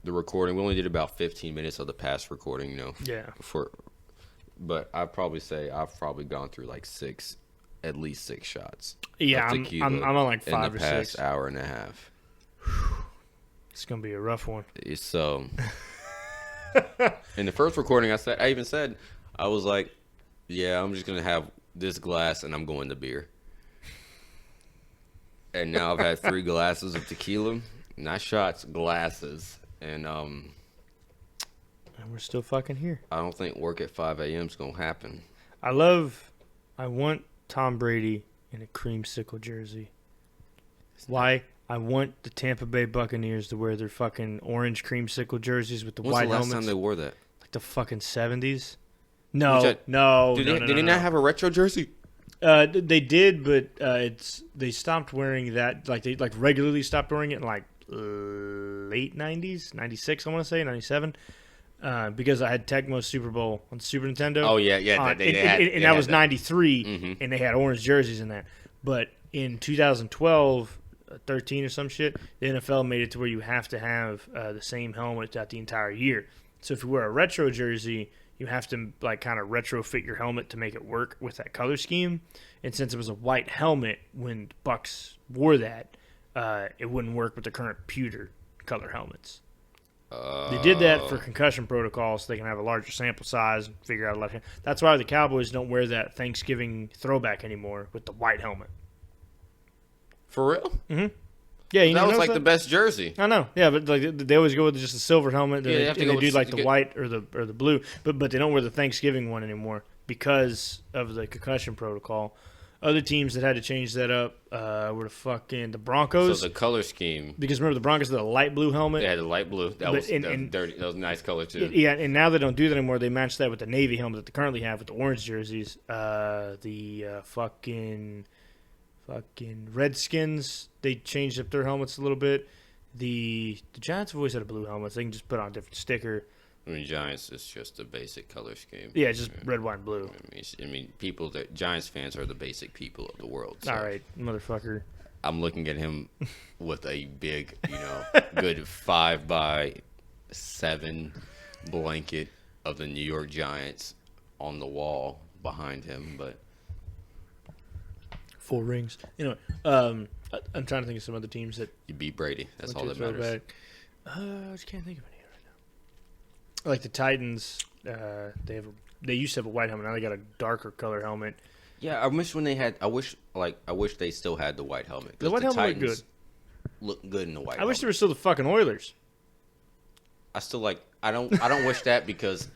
the recording, we only did about 15 minutes of the past recording, Yeah. But I'd probably say I've probably gone through at least 6 shots. Yeah, I'm on 5 or 6 in the past hour and a half. It's gonna be a rough one. So In the first recording, I even said, I was like, yeah, I'm just going to have this glass and I'm going to beer. And now I've had 3 glasses of tequila, not shots, glasses. And we're still fucking here. I don't think work at 5 a.m. is going to happen. I want Tom Brady in a creamsicle jersey. Why? I want the Tampa Bay Buccaneers to wear their fucking orange creamsicle jerseys with the white helmets. When's the last time they wore that? Like the fucking 70s? No, no. Did they not have a retro jersey? They did, but they stopped wearing that. Like they regularly stopped wearing it in like late 90s, 96, I want to say, 97. Because I had Tecmo Super Bowl on Super Nintendo. Oh, yeah. And that was 93, and they had orange jerseys in that. But in 2012, 13 or some shit, the NFL made it to where you have to have the same helmet throughout the entire year. So if you wear a retro jersey, you have to like kind of retrofit your helmet to make it work with that color scheme. And since it was a white helmet when Bucks wore that, it wouldn't work with the current pewter color helmets. They did that for concussion protocol so they can have a larger sample size and figure out a That's why the Cowboys don't wear that Thanksgiving throwback anymore with the white helmet. For real? Mm-hmm. Yeah, that was like the best jersey. I know. Yeah, but like they always go with just a silver helmet. Yeah, they do like the white or the blue, but they don't wear the Thanksgiving one anymore because of the concussion protocol. Other teams that had to change that up were the Broncos. So the color scheme. Because remember, the Broncos had a light blue helmet. They had a light blue. That was dirty. That was a nice color, too. Yeah, and now they don't do that anymore. They match that with the Navy helmet that they currently have with the orange jerseys. Fucking Redskins, they changed up their helmets a little bit. The Giants have always had a blue helmet, so they can just put on a different sticker. I mean, Giants is just a basic color scheme. Yeah, just red, white, and blue. I mean, Giants fans are the basic people of the world. So all right, motherfucker. I'm looking at him with a big, good 5x7 blanket of the New York Giants on the wall behind him, but 4 rings. Anyway, I'm trying to think of some other teams that you beat Brady. That's all that matters. I just can't think of any right now. Like the Titans, they used to have a white helmet. Now they got a darker color helmet. Yeah, I wish they still had the white helmet. The white helmet look good in the white. I wish they were still the fucking Oilers. I don't wish that because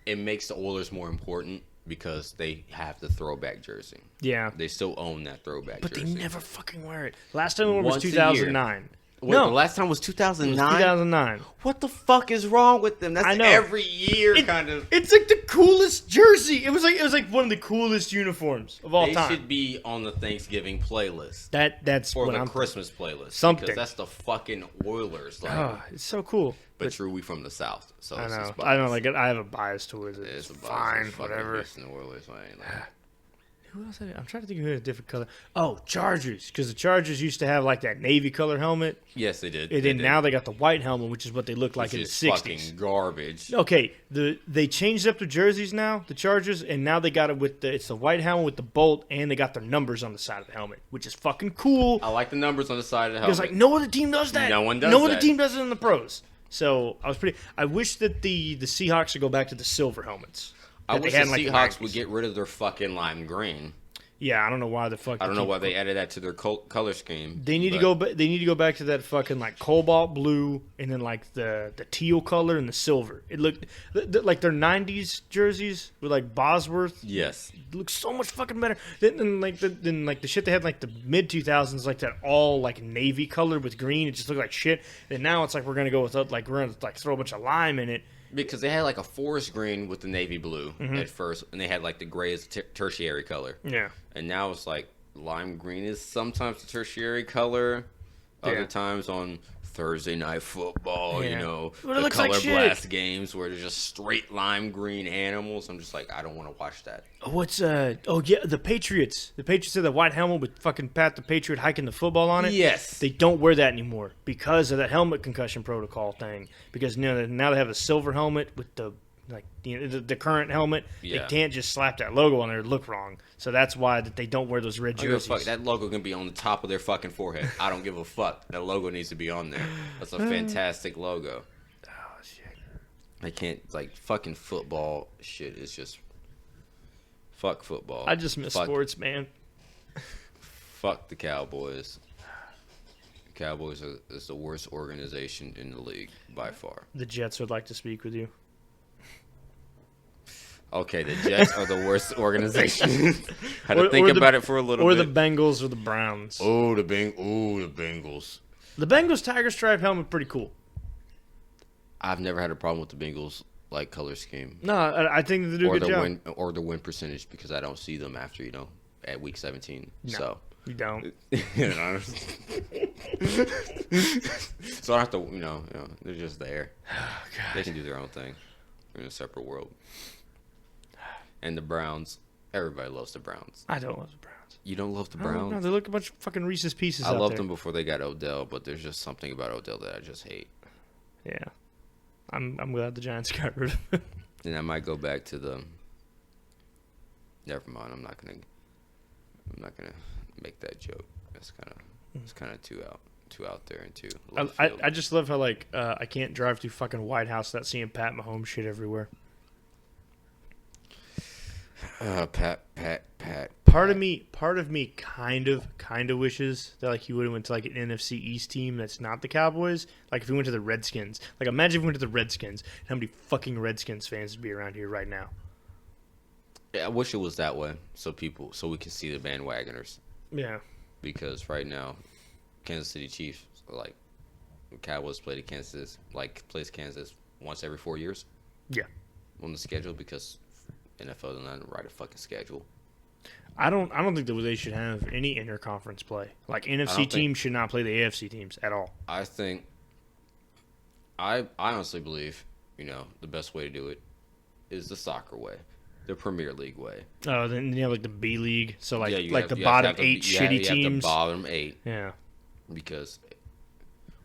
it makes the Oilers more important because they have the throwback jersey. Yeah, they still own that throwback jersey. But they never fucking wear it. Last time it was 2009. Wait, no, the last time was 2009. 2009. What the fuck is wrong with them? That's every year kind of. It's like the coolest jersey. It was like one of the coolest uniforms of all time. They should be on the Thanksgiving playlist. That's or the Christmas playlist. Something. Because that's the fucking Oilers. It's so cool. But true, we from the South, so I know. I don't like it. I have a bias towards it. It's fine, whatever. The Oilers, Who else? I'm trying to think of who had a different color. Oh, Chargers, because the Chargers used to have like that navy color helmet. Yes, they did. And then now they got the white helmet, which is what they look like in the 60s. Fucking garbage. Okay, they changed up their jerseys now, the Chargers, and now they got it with it's the white helmet with the bolt, and they got their numbers on the side of the helmet, which is fucking cool. I like the numbers on the side of the helmet. Because like no other team does that. No one does. No other team does it in the pros. So I wish that the Seahawks would go back to the silver helmets. I wish the Seahawks would get rid of their fucking lime green. Yeah, I don't know why the fuck. I don't know why they added that to their color scheme. They need to go. They need to go back to that fucking like cobalt blue, and then like the teal color and the silver. It looked like their '90s jerseys with like Bosworth. Yes, it looks so much fucking better than the shit they had like the mid 2000s, like that all like navy color with green. It just looked like shit. And now it's like we're gonna go with like we're gonna like throw a bunch of lime in it. Because they had like a forest green with the navy blue at first, and they had like the gray as tertiary color. Yeah. And now it's like lime green is sometimes the tertiary color. Other times on Thursday Night Football, the color blast games where they're just straight lime green animals. I'm just like, I don't want to watch that. The Patriots. The Patriots had the white helmet with fucking Pat the Patriot hiking the football on it. Yes. They don't wear that anymore because of that helmet concussion protocol thing. Because now they have a silver helmet with the current helmet. Yeah. They can't just slap that logo on there and look wrong. So that's why that they don't wear those red jerseys. Fuck. That logo can be on the top of their fucking forehead. I don't give a fuck. That logo needs to be on there. That's a fantastic logo. Oh shit. I can't, like, fucking football shit is just, fuck football. I just miss sports, man. Fuck the Cowboys. Cowboys is the worst organization in the league by far. The Jets would like to speak with you. Okay, the Jets are the worst organization. Had to think about it for a little bit. Or the Bengals or the Browns. Oh, the Bengals. The Bengals tiger stripe helmet pretty cool. I've never had a problem with the Bengals like color scheme. No, I think they do a good job. Or the win percentage, because I don't see them after, at week 17. No, so you don't. So I have to, they're just there. Oh, God. They can do their own thing. They're in a separate world. And the Browns, everybody loves the Browns. I don't love the Browns. You don't love the Browns? No, they look a bunch of fucking Reese's Pieces out there. I loved them before they got Odell, but there's just something about Odell that I just hate. Yeah. I'm glad the Giants got rid of him. And I might go back to the... Never mind, I'm not gonna make that joke. It's kind of too out there and too left field. I just love how, like, I can't drive through fucking White House without seeing Pat Mahomes shit everywhere. Pat. Part of me kind of wishes that, like, he would have went to, like, an NFC East team that's not the Cowboys. Like, if he went to the Redskins. Like, imagine if he went to the Redskins. How many fucking Redskins fans would be around here right now? Yeah, I wish it was that way, so we can see the bandwagoners. Yeah. Because right now, Kansas City Chiefs, like, Cowboys plays Kansas once every 4 years. Yeah. On the schedule, because NFL doesn't write a fucking schedule. I don't think that they should have any interconference play. Like, NFC teams should not play the AFC teams at all. I honestly believe, the best way to do it is the soccer way, the Premier League way. Oh, then you have, like, the B League. So, like, the bottom bottom 8 shitty teams. You have the bottom 8. Yeah. Because,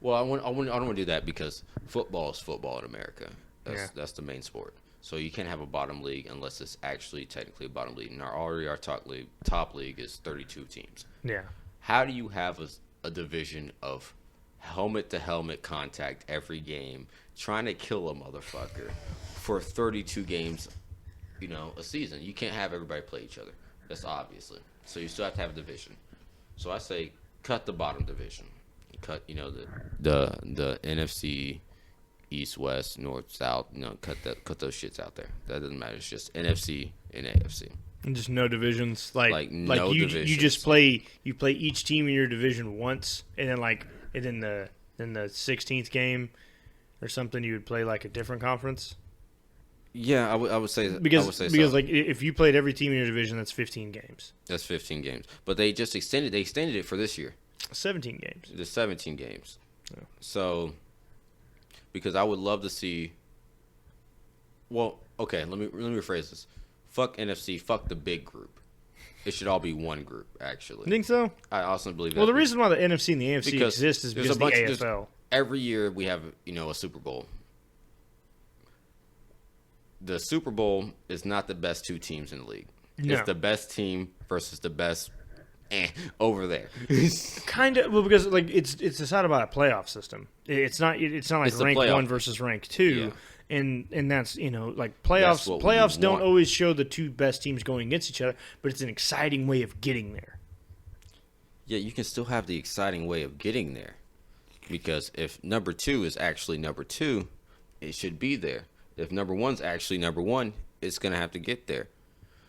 well, I don't want to do that, because football is football in America. That's the main sport. So you can't have a bottom league unless it's actually technically a bottom league. And our top league is 32 teams. Yeah. How do you have a division of helmet-to-helmet contact every game, trying to kill a motherfucker for 32 games, a season? You can't have everybody play each other. That's obviously. So you still have to have a division. So I say cut the bottom division. Cut, the NFC... East, West, North, South, cut those shits out there. That doesn't matter. It's just NFC and AFC. And just no divisions. Like no divisions. You just play each team in your division once, and then in the 16th game or something you would play like a different conference. Yeah, I would say because so. Like, if you played every team in your division, that's 15 games. That's 15 games. But they just extended it for this year. 17 games. The 17 games. Yeah. So because I would love to see. Well, okay, let me rephrase this. Fuck NFC, fuck the big group. It should all be one group, actually. You think so? I also believe that. Well, the reason why the NFC and the AFC exist is because of the AFL. Every year we have, a Super Bowl. The Super Bowl is not the best two teams in the league. No. It's the best team versus the best over there. Kind of, well, because like it's decided by a playoff system. It's not like rank 1 versus rank 2. Yeah. And that's, like playoffs don't always show the two best teams going against each other, but it's an exciting way of getting there. Yeah, you can still have the exciting way of getting there. Because if number 2 is actually number 2, it should be there. If number 1's actually number 1, it's going to have to get there.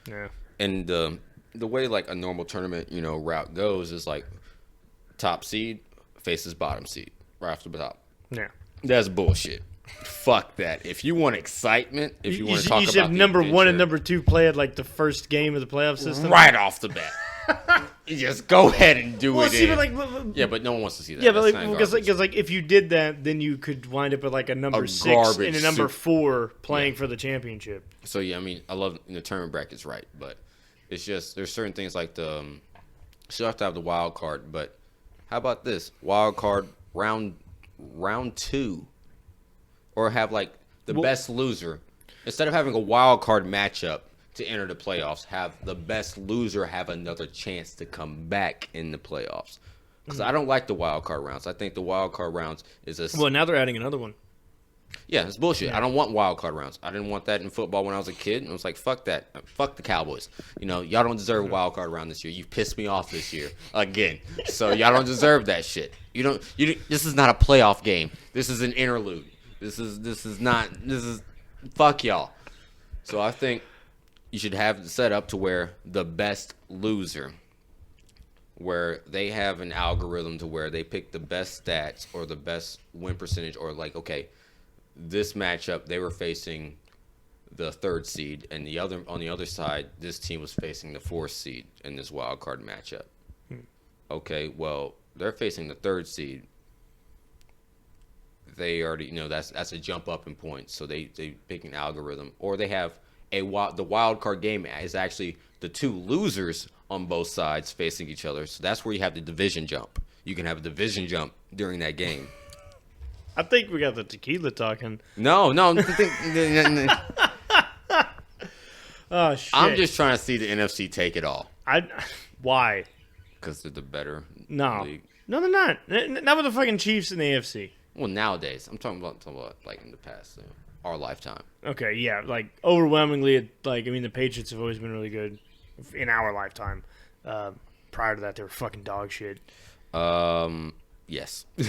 Yeah. And the way like a normal tournament, route goes is like top seed faces bottom seed right off the top. Yeah. That's bullshit. Fuck that. If you want excitement, if you want to talk about, you said number 1 and number 2 play at like the first game of the playoff system right off the bat. You just go ahead and do it. See, but no one wants to see that. Yeah, but because if you did that, then you could wind up at like a number 6 and a number 4 playing for the championship. So yeah, I mean, I love the tournament brackets, right? But it's just there's certain things like still have to have the wild card. But how about this wild card round 2, or have like the best loser instead of having a wild card matchup to enter the playoffs, have the best loser have another chance to come back in the playoffs. Because I don't like the wild card rounds. I think the wild card rounds is well, now they're adding another one. Yeah, it's bullshit. Yeah. I don't want wild card rounds. I didn't want that in football when I was a kid. And I was like, fuck that. Fuck the Cowboys. Y'all don't deserve a wild card round this year. You pissed me off this year again. So y'all don't deserve that shit. This is not a playoff game. This is an interlude. This is fuck y'all. So I think you should have it set up to where the best loser, where they have an algorithm to where they pick the best stats or the best win percentage, or like, okay, this matchup they were facing the 3rd seed, and on the other side this team was facing the 4th seed in this wild card matchup. Okay, well, they're facing the 3rd seed. They already that's a jump up in points, so they pick an algorithm, or they have the wild card game is actually the 2 losers on both sides facing each other. So that's where you have the division jump. You can have a division jump during that game. I think we got the tequila talking. No. Oh shit! I'm just trying to see the NFC take it all. Why? Because they're the better league. No, they're not. Not with the fucking Chiefs in the AFC. Well, nowadays, I'm talking about like in the past, our lifetime. Okay, yeah, like overwhelmingly, the Patriots have always been really good in our lifetime. Prior to that, they were fucking dog shit. Yes. Yeah,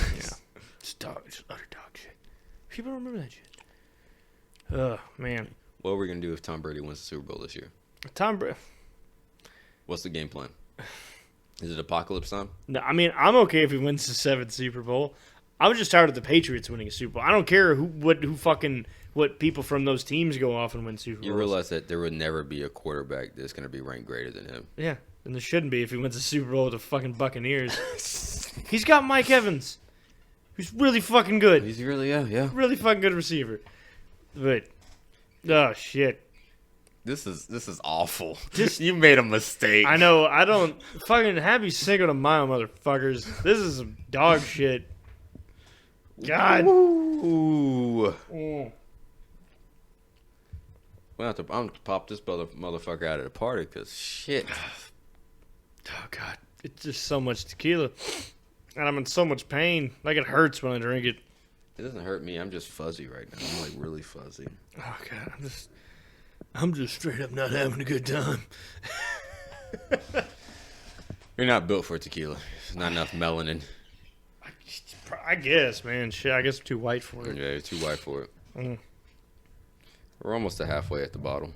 it's utter dog shit. People don't remember that shit. Oh man. What are we gonna do if Tom Brady wins the Super Bowl this year? What's the game plan? Is it apocalypse time? No, I'm okay if he wins the 7th Super Bowl. I was just tired of the Patriots winning a Super Bowl. I don't care what people from those teams go off and win Super Bowls. You realize that there would never be a quarterback that's going to be ranked greater than him. Yeah, and there shouldn't be if he wins the Super Bowl with the fucking Buccaneers. He's got Mike Evans, who's really fucking good. He's really, yeah. Really fucking good receiver. But, oh, shit. This is awful. You made a mistake. I know. I don't fucking happy Cinco de Mayo, motherfuckers. This is some dog shit. God. Ooh. I'm going to pop this motherfucker out of the party because shit. Oh, God. It's just so much tequila. And I'm in so much pain. Like, it hurts when I drink it. It doesn't hurt me. I'm just fuzzy right now. I'm like really fuzzy. Oh, God. I'm just straight up not having a good time. You're not built for tequila. There's not enough melanin. I guess, man. Shit, I guess I'm too white for it. Yeah, you're too white for it. We're almost to halfway at the bottle.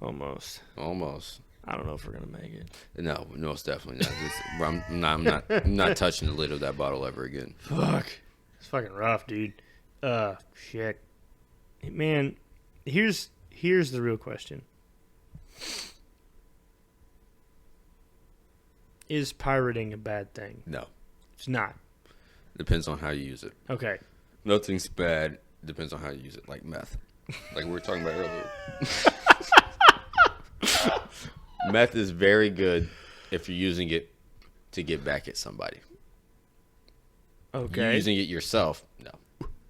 Almost. I don't know if we're gonna make it. No, it's definitely not. I'm not touching the lid of that bottle ever again. Fuck. It's fucking rough, dude. Shit. Man, here's the real question. Is pirating a bad thing? No. It's not. Depends on how you use it. Okay. Nothing's bad. Depends on how you use it. Like meth. Like we were talking about earlier. Meth is very good if you're using it to get back at somebody. Okay. You're using it yourself. No.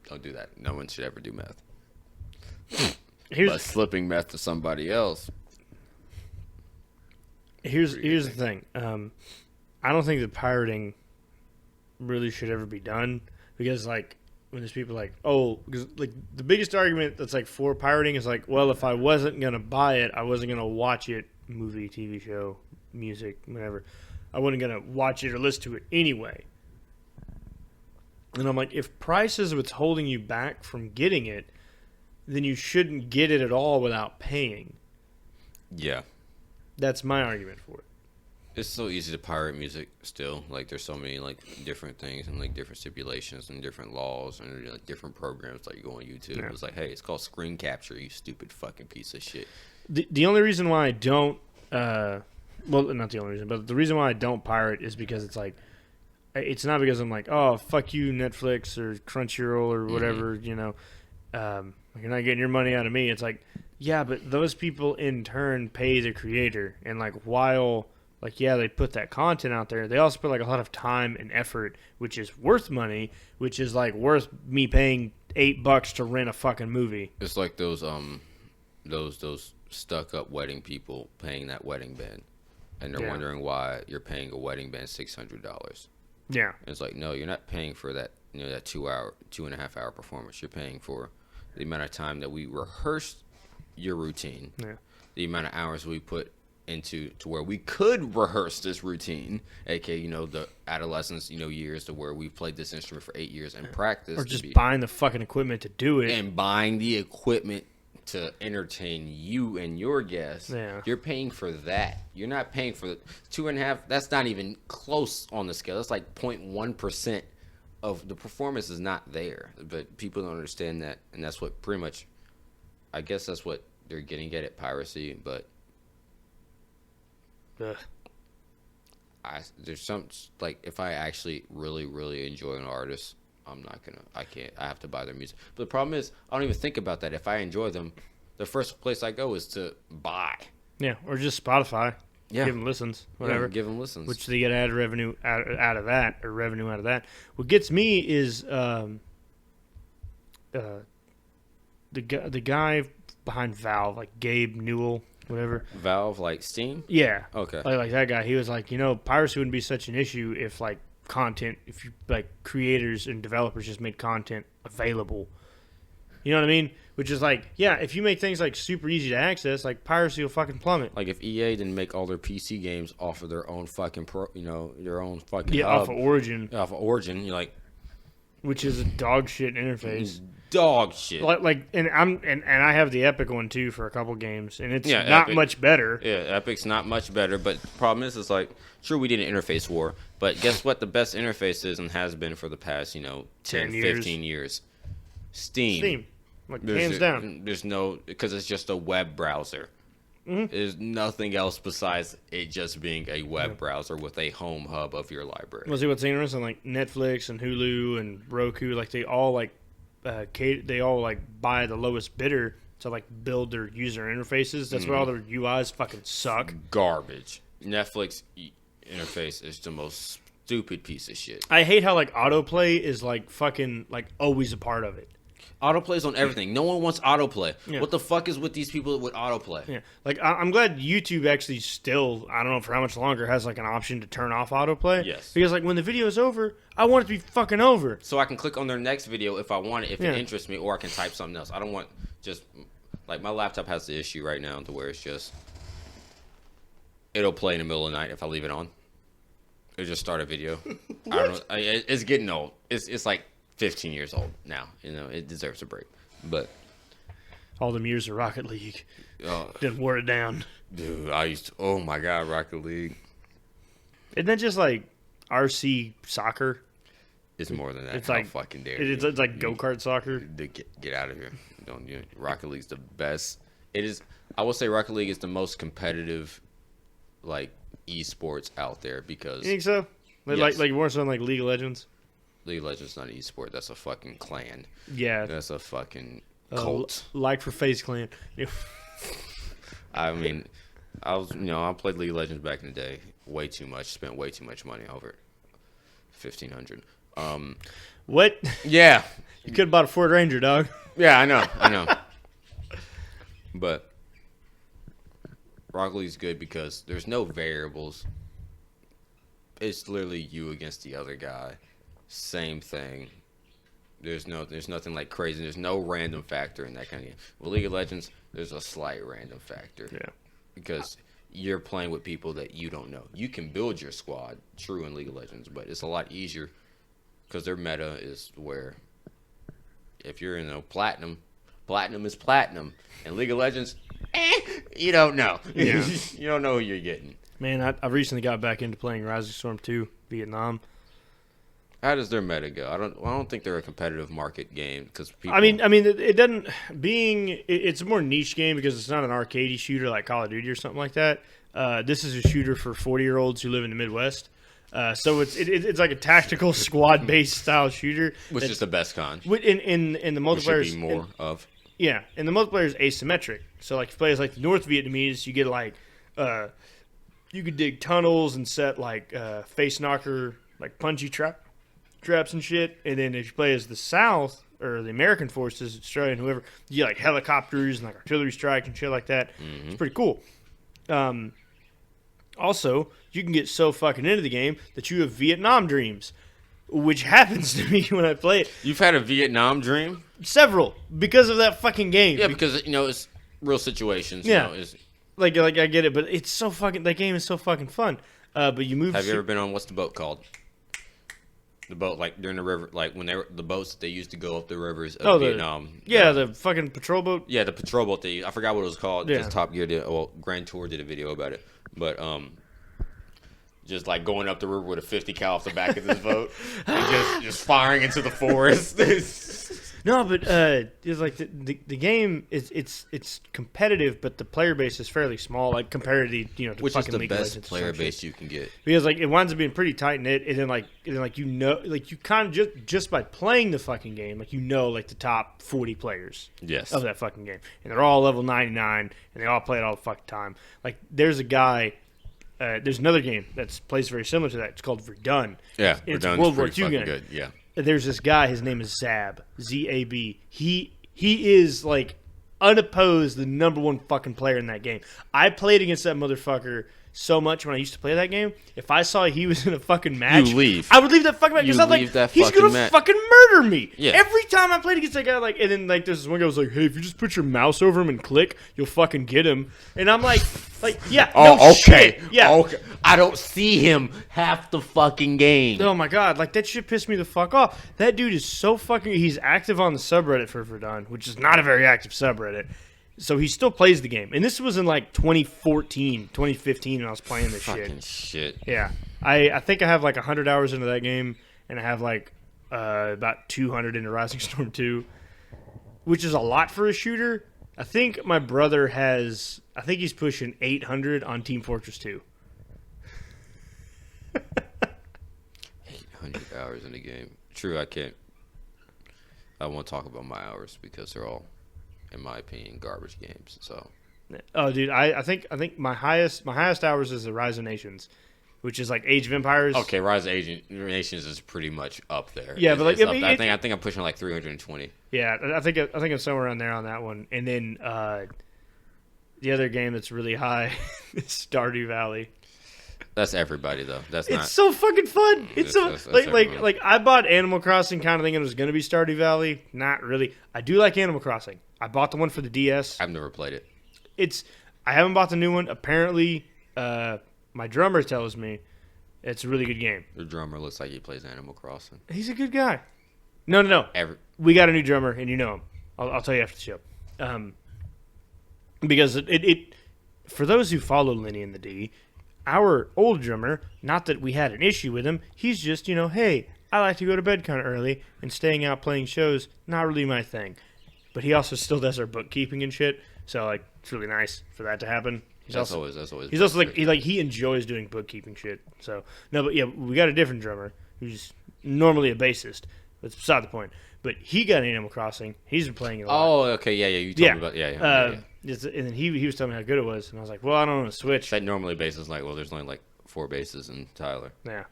Don't do that. No one should ever do meth. But slipping meth to somebody else. Here's the thing. I don't think that pirating really should ever be done because, like, when there's people like, because like the biggest argument that's like for pirating is like, well, if I wasn't gonna buy it, I wasn't gonna watch it, movie, TV show, music, whatever. I wasn't gonna watch it or listen to it anyway. And I'm like, if price is what's holding you back from getting it, then you shouldn't get it at all without paying. Yeah. That's my argument for it. It's so easy to pirate music still. Like, there's so many, like, different things and, like, different stipulations and different laws and, like, different programs. Like, you go on YouTube. Yeah. It's like, hey, it's called screen capture, you stupid fucking piece of shit. The only reason why I don't, well, not the only reason, but the reason why I don't pirate is because it's like, it's not because I'm like, oh, fuck you, Netflix or Crunchyroll or whatever, you know. You're not getting your money out of me. It's like, yeah, but those people in turn pay the creator. And, like, while, like, yeah, they put that content out there, they also put, like, a lot of time and effort, which is worth money, which is, like, worth me paying $8 to rent a fucking movie. It's like those stuck-up wedding people paying that wedding band. And they're wondering why you're paying a wedding band $600. Yeah. And it's like, no, you're not paying for that, that 2.5 hour performance. You're paying for the amount of time that we rehearsed your routine, the amount of hours we put into to where we could rehearse this routine, aka the adolescence years to where we've played this instrument for 8 years and practiced, or just buying the fucking equipment to do it, and buying the equipment to entertain you and your guests. You're paying for that. You're not paying for the 2.5. That's not even close on the scale. That's like 0.1% of the performance is not there, but people don't understand that, and that's what pretty much, I guess that's what they're getting at piracy. But there's some, like, if I actually really, really enjoy an artist, I have to buy their music. But the problem is, I don't even think about that. If I enjoy them, the first place I go is to buy. Yeah, or just Spotify. Yeah. Give them listens, whatever. Yeah, give them listens. Which they get ad revenue out of that, or revenue out of that. What gets me is the guy behind Valve, like Gabe Newell, whatever. Valve, like Steam? Yeah. Okay. Like that guy. He was like, piracy wouldn't be such an issue if if you creators and developers just made content available. You know what I mean? Which is if you make things super easy to access, piracy will fucking plummet. Like if EA didn't make all their PC games off of their own fucking their own fucking hub, off of Origin. Off of Origin, you're like, which is a dog shit interface. Dog shit. And I have the Epic one too for a couple games, and it's not much better. Yeah, Epic's not much better, but the problem is sure, we did an interface war, but guess what the best interface is and has been for the past 10 15 years? Steam. Hands down. There's no, because it's just a web browser. Mm-hmm. There's nothing else besides it just being a web browser with a home hub of your library. Well, see what's interesting, Netflix and Hulu and Roku, they all buy the lowest bidder to build their user interfaces. That's why all their UIs fucking suck. Garbage. Netflix interface is the most stupid piece of shit. I hate how autoplay is fucking always a part of it. Autoplay's on everything. No one wants autoplay. Yeah. What the fuck is with these people with autoplay? Yeah, I'm glad YouTube actually still, I don't know for how much longer, has an option to turn off autoplay. Yes. Because when the video is over, I want it to be fucking over. So I can click on their next video if I want it, if it interests me, or I can type something else. I don't want just my laptop has the issue right now to where it's just it'll play in the middle of the night if I leave it on. It'll just start a video. I don't know. It's getting old. It's 15 years old now. It deserves a break. But all them years of Rocket League didn't wore it down. Dude, I used to, oh my God, Rocket League. Isn't that just RC soccer? It's more than that. It's How fucking dare it's like go-kart soccer. Get out of here. Rocket League's the best. It is. I will say Rocket League is the most competitive esports out there because. You think so? Yes. More so than League of Legends? League of Legends is not an esport. That's a fucking clan. Yeah. That's a fucking cult. For FaZe Clan. I mean, I played League of Legends back in the day. Way too much. Spent way too much money over it. $1,500. What? Yeah. You could have bought a Ford Ranger, dog. Yeah, I know. But Rocket League's good because there's no variables. It's literally you against the other guy. Same thing. There's nothing crazy. There's no random factor in that kind of game. With League of Legends, there's a slight random factor. Yeah. Because you're playing with people that you don't know. You can build your squad, true, in League of Legends, but it's a lot easier because their meta is where if you're in platinum is platinum. And League of Legends, you don't know. Yeah. You don't know who you're getting. Man, I recently got back into playing Rising Storm 2 Vietnam. How does their meta go? I don't think they're a competitive market game because people. I mean, it doesn't it's a more niche game because it's not an arcadey shooter like Call of Duty or something like that. This is a shooter for 40-year-olds who live in the Midwest. So it's like a tactical squad based style shooter, which is the best con. In the multiplayer, should be more of. Yeah, and the multiplayer is asymmetric. So if you play as the North Vietnamese, you get you could dig tunnels and set face knocker punchy traps and shit, and then if you play as the South or the American forces, Australian, whoever, you get helicopters and artillery strike and shit like that. Mm-hmm. It's pretty cool. Also, you can get so fucking into the game that you have Vietnam dreams. which happens to me when I play it. You've had a Vietnam dream? Several, because of that fucking game. Yeah, because, it's real situations. Yeah. You know, like I get it, but it's so fucking, that game is so fucking fun. But you move. Have you ever been on, what's the boat called? The boat, like, during the river, like, when the boats that they used to go up the rivers of Vietnam. The fucking patrol boat. Yeah, the patrol boat. I forgot what it was called. Yeah. Just Top Gear Grand Tour did a video about it. But, just, like, going up the river with a 50 cal off the back of this boat. And just firing into the forest. No, but it's like the game it's competitive, but the player base is fairly small, like compared to to which is fucking the League of best Legends player base you can get. Because like it winds up being pretty tight knit, and then you kind of just by playing the fucking game, like like the top 40 players of that fucking game, and they're all level 99, and they all play it all the fucking time. Like there's a guy. There's another game that plays very similar to that. It's called Verdun. Yeah, it's a World War II game. Good. Yeah. There's this guy. His name is Zab. Z-A-B. He is like unopposed the number one fucking player in that game. I played against that motherfucker so much when I used to play that game. If I saw he was in a fucking match, you leave. I would leave that fucking match because I'm like, he's gonna fucking murder me. Yeah. Every time I played against that guy, like, and then like there's this one guy was like, hey, if you just put your mouse over him and click, you'll fucking get him. And I'm like, yeah. Oh, no okay. Shit. Yeah. Okay. I don't see him half the fucking game. Oh my god, like that shit pissed me the fuck off. That dude is so fucking. He's active on the subreddit for Verdun, which is not a very active subreddit. So he still plays the game. And this was in like 2014, 2015 when I was playing this fucking shit. Yeah. I think I have like 100 hours into that game, and I have like about 200 into Rising Storm 2, which is a lot for a shooter. I think my brother has, I think he's pushing 800 on Team Fortress 2. 800 hours in the game. True, I won't talk about my hours because they're all, in my opinion, garbage games. So, oh, dude, I think my highest hours is the Rise of Nations, which is like Age of Empires. Okay, Rise of Nations is pretty much up there. Yeah, but like I think I'm pushing like 320. Yeah, I think I'm somewhere around there on that one. And then the other game that's really high is Stardew Valley. That's everybody though. It's so fucking fun. It's so like I bought Animal Crossing kind of thinking it was going to be Stardew Valley. Not really. I do like Animal Crossing. I bought the one for the DS. I've never played it. I haven't bought the new one. Apparently, my drummer tells me it's a really good game. Your drummer looks like he plays Animal Crossing. He's a good guy. No. We got a new drummer, and you know him. I'll tell you after the show. Because it for those who follow Lenny and the D, our old drummer, not that we had an issue with him, he's just, hey, I like to go to bed kind of early, and staying out playing shows, not really my thing. But he also still does our bookkeeping and shit, so like it's really nice for that to happen. He's also like he enjoys doing bookkeeping shit. So no, but yeah, we got a different drummer who's normally a bassist. That's beside the point. But he got Animal Crossing. He's been playing it a lot. Oh, okay, yeah. You told me about yeah. And then he was telling me how good it was, and I was like, well, I don't want to switch. That normally bass is like, well, there's only like 4 basses in Tyler. Yeah.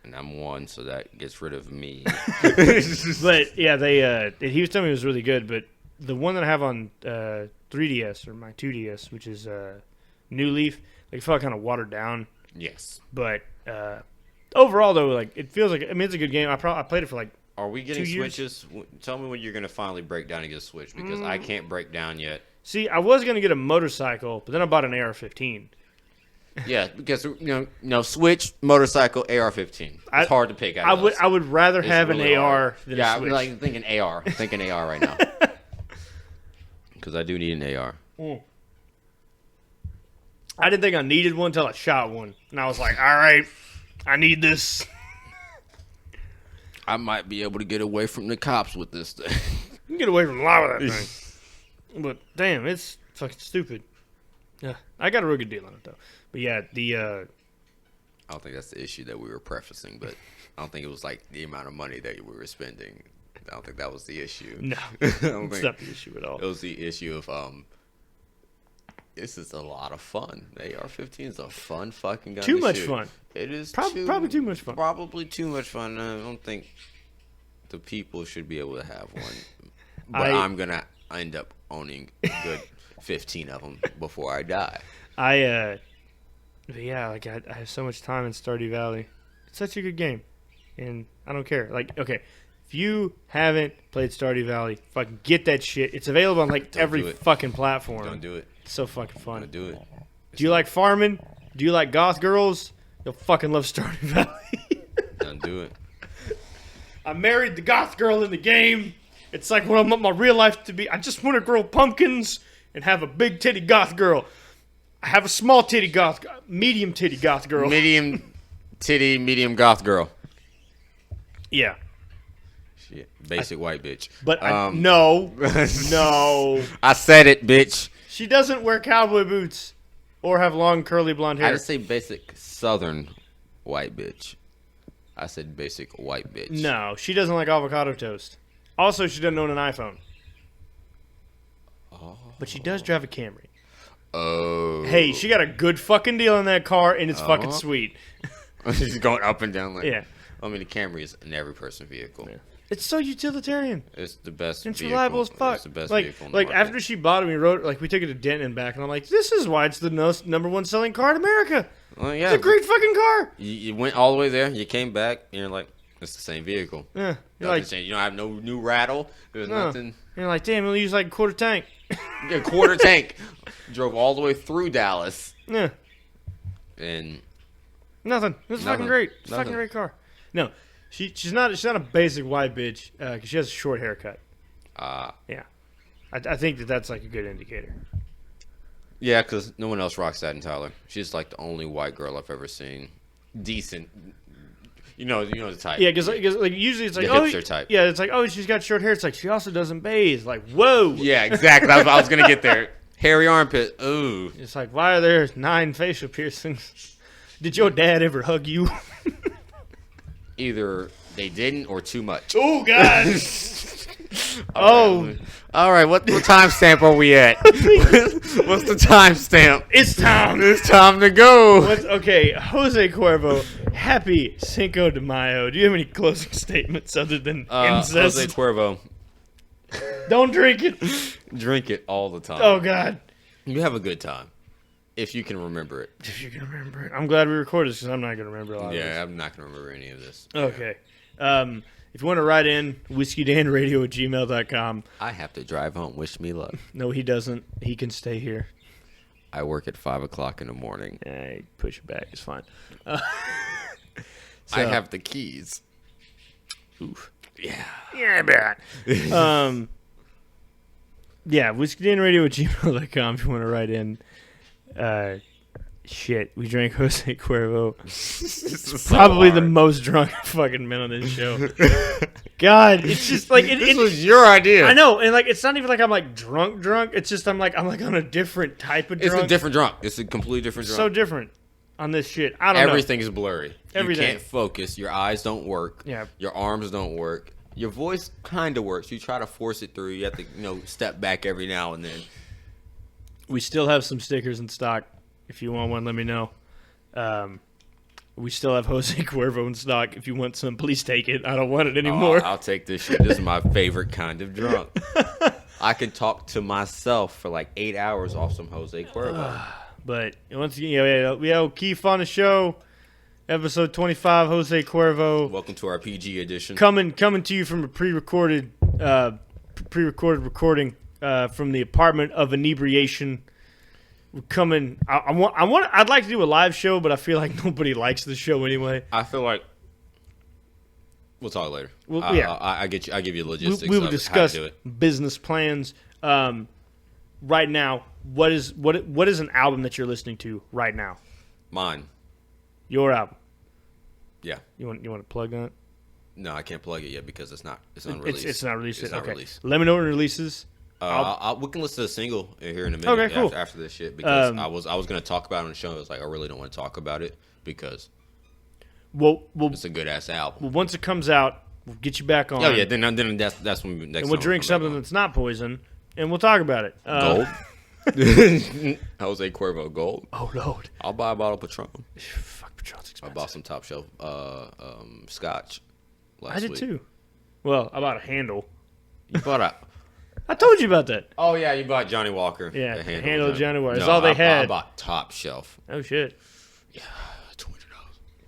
And I'm 1, so that gets rid of me. But yeah, he was telling me it was really good. But the one that I have on 3DS or my 2DS, which is New Leaf, like, it felt kind of watered down. Yes. But overall, though, like it feels like it's a good game. I played it for like. Are we getting Switches? Tell me when you're going to finally break down and get a Switch, because I can't break down yet. See, I was going to get a motorcycle, but then I bought an AR-15. Yeah, because Switch, motorcycle, AR-15. It's hard to pick out. I would rather have really an AR than a Switch. Yeah, I'm thinking AR. I'm thinking AR right now. Because I do need an AR. I didn't think I needed one until I shot one. And I was like, all right, I need this. I might be able to get away from the cops with this thing. You can get away from a lot of that thing. But, damn, it's fucking stupid. Yeah, I got a real good deal on it, though. But, yeah, I don't think that's the issue that we were prefacing, but I don't think it was, like, the amount of money that we were spending. I don't think that was the issue. No, it's not the issue at all. It was the issue of, this is a lot of fun. The AR-15 is a fun fucking gun. Too much fun. It is probably too much fun. Probably too much fun. I don't think the people should be able to have one. But I'm going to end up owning a good 15 of them before I die. I have so much time in Stardew Valley. It's such a good game. and I don't care. Like, okay, if you haven't played Stardew Valley, fucking get that shit. It's available on like every fucking platform. Don't do it. It's so fucking fun. Don't do it. Do you like farming? Do you like goth girls? You'll fucking love Stardew Valley. Don't do it. I married the goth girl in the game. It's like what I want my real life to be. I just want to grow pumpkins and have a big titty goth girl. I have a small titty goth, medium titty goth girl. Medium titty, medium goth girl. Yeah. Shit. Basic white bitch. But no. I said it, bitch. She doesn't wear cowboy boots or have long curly blonde hair. I didn't say basic southern white bitch. I said basic white bitch. No, she doesn't like avocado toast. Also, she doesn't own an iPhone. Oh. But she does drive a Camry. Oh. Hey, she got a good fucking deal on that car, and it's fucking sweet. She's going up and down like. Yeah. I mean, the Camry is an every person vehicle. Yeah. It's so utilitarian. It's the best. It's vehicle. reliable as fuck. It's the best like, vehicle in the like market. after she bought it, we took it to Denton and back, and I'm like, this is why it's the number one selling car in America. Well, yeah, it's a great fucking car. You went all the way there. You came back, and you're like, it's the same vehicle. Yeah. You're Nothing like, changed. You don't have no new rattle. There's nothing. You're like, damn, we'll use like a quarter tank. A quarter tank. Drove all the way through Dallas. Yeah. And nothing. It's fucking great. It's a fucking great car. No, she's not a basic white bitch because she has a short haircut. Yeah. I think that's like a good indicator. Yeah, because no one else rocks that in Tyler. She's like the only white girl I've ever seen. Decent. You know the type. Yeah, because like usually it's like the hipster type. Yeah, it's like she's got short hair. It's like she also doesn't bathe. Like whoa. Yeah, exactly. I was gonna get there. Hairy armpit. Ooh. It's like why are there 9 facial piercings? Did your dad ever hug you? Either they didn't or too much. Oh God. All right. What timestamp are we at? What's the timestamp? It's time. It's time to go. Okay, Jose Cuervo, happy Cinco de Mayo. Do you have any closing statements other than incest? Jose Cuervo. Don't drink it. Drink it all the time. Oh God. You have a good time. If you can remember it. If you can remember it. I'm glad we recorded this because I'm not going to remember a lot of this. Yeah, I'm not going to remember any of this. Okay. If you want to write in, whiskydanradio@gmail.com. I have to drive home. Wish me luck. No, he doesn't. He can stay here. I work at 5 o'clock in the morning. Push it back. It's fine. I have the keys. Oof. Yeah. Yeah, bad. Yeah, whiskydanradio@gmail.com if you want to write in. Shit, we drank Jose Cuervo. It's probably the most drunk fucking men on this show. God, it's just like this was your idea. I know, and like it's not even like I'm like drunk. It's just I'm like on a different type of drunk. It's a different drunk. It's a completely different drunk. So different on this shit. I don't know. Everything is blurry. Everything. You can't focus. Your eyes don't work. Yeah. Your arms don't work. Your voice kind of works. You try to force it through. You have to, step back every now and then. We still have some stickers in stock. If you want one, let me know. We still have Jose Cuervo in stock. If you want some, please take it. I don't want it anymore. I'll take this shit. This is my favorite kind of drunk. I could talk to myself for like 8 hours off some Jose Cuervo. But once again, we have Keef on the show. Episode 25, Jose Cuervo. Welcome to our PG edition. Coming to you from a pre-recorded recording from the apartment of inebriation. We're coming. I'd like to do a live show, but I feel like nobody likes the show anyway. I feel like we'll talk later. Well, yeah, I get you. I give you logistics. We will of discuss how to do it. business plans. Right now, what is an album that you're listening to right now? Mine. Your album. Yeah. You want to plug on it? No, I can't plug it yet because it's unreleased. It's not released. It's not okay. released. Let me know when it releases. We can listen to the single here in a minute. Okay, cool. After this shit, because I was going to talk about it on the show. I was like, I really don't want to talk about it because it's a good ass album. Well, once it comes out, we'll get you back on. Oh yeah, then that's when next. And we'll drink something that's not poison, and we'll talk about it. Gold. Jose Cuervo Gold. Oh Lord. I'll buy a bottle of Patron. Fuck, Patron's expensive. I bought some top shelf scotch last I did week. too. Well, I bought a handle. You bought a. I told you about that. Oh yeah, you bought Johnny Walker. Yeah, the handle of Johnny Walker. No, That's all they had. I bought top shelf. Oh shit. Yeah, $200.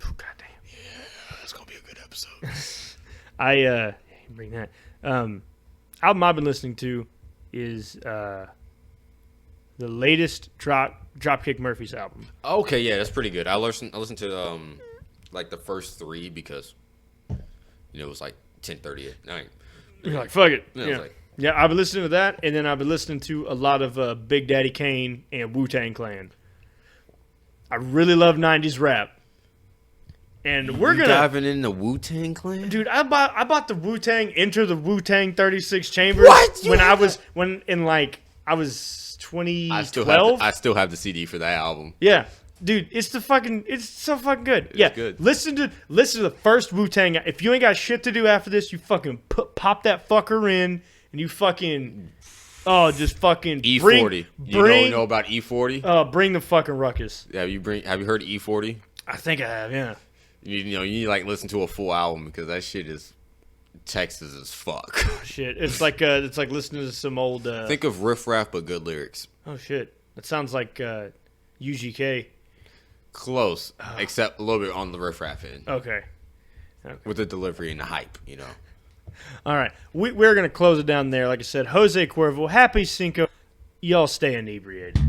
Oh, goddamn. Yeah, it's gonna be a good episode. episodes. I bring that. Album I've been listening to is the latest Dropkick Murphys album. Okay, yeah, that's pretty good. I listened to like the first 3 because it was like 10:30 at night. You're like, fuck it. Yeah, I Yeah. was like, Yeah, I've been listening to that, and then I've been listening to a lot of Big Daddy Kane and Wu-Tang Clan. I really love 90s rap. And we're you gonna diving in the Wu-Tang Clan? dude, I bought the Wu-Tang Enter the Wu-Tang 36 Chambers What? when I was 2012. I still have the CD for that album. Yeah. Dude, it's so fucking good. Yeah. good. Listen to the first Wu-Tang. If you ain't got shit to do after this, you fucking pop that fucker in and you fucking just fucking E40. You don't know about E40? Bring the fucking ruckus. Have you heard E40? I think I have, yeah. You need to like listen to a full album because that shit is Texas as fuck. Shit. It's like listening to some old Think of Riff Raff but good lyrics. oh shit. That sounds like UGK. Close, except a little bit on the Riff Raff end. Okay. With the delivery and the hype, All right. We're going to close it down there. Like I said, Jose Cuervo, happy Cinco. Y'all stay inebriated.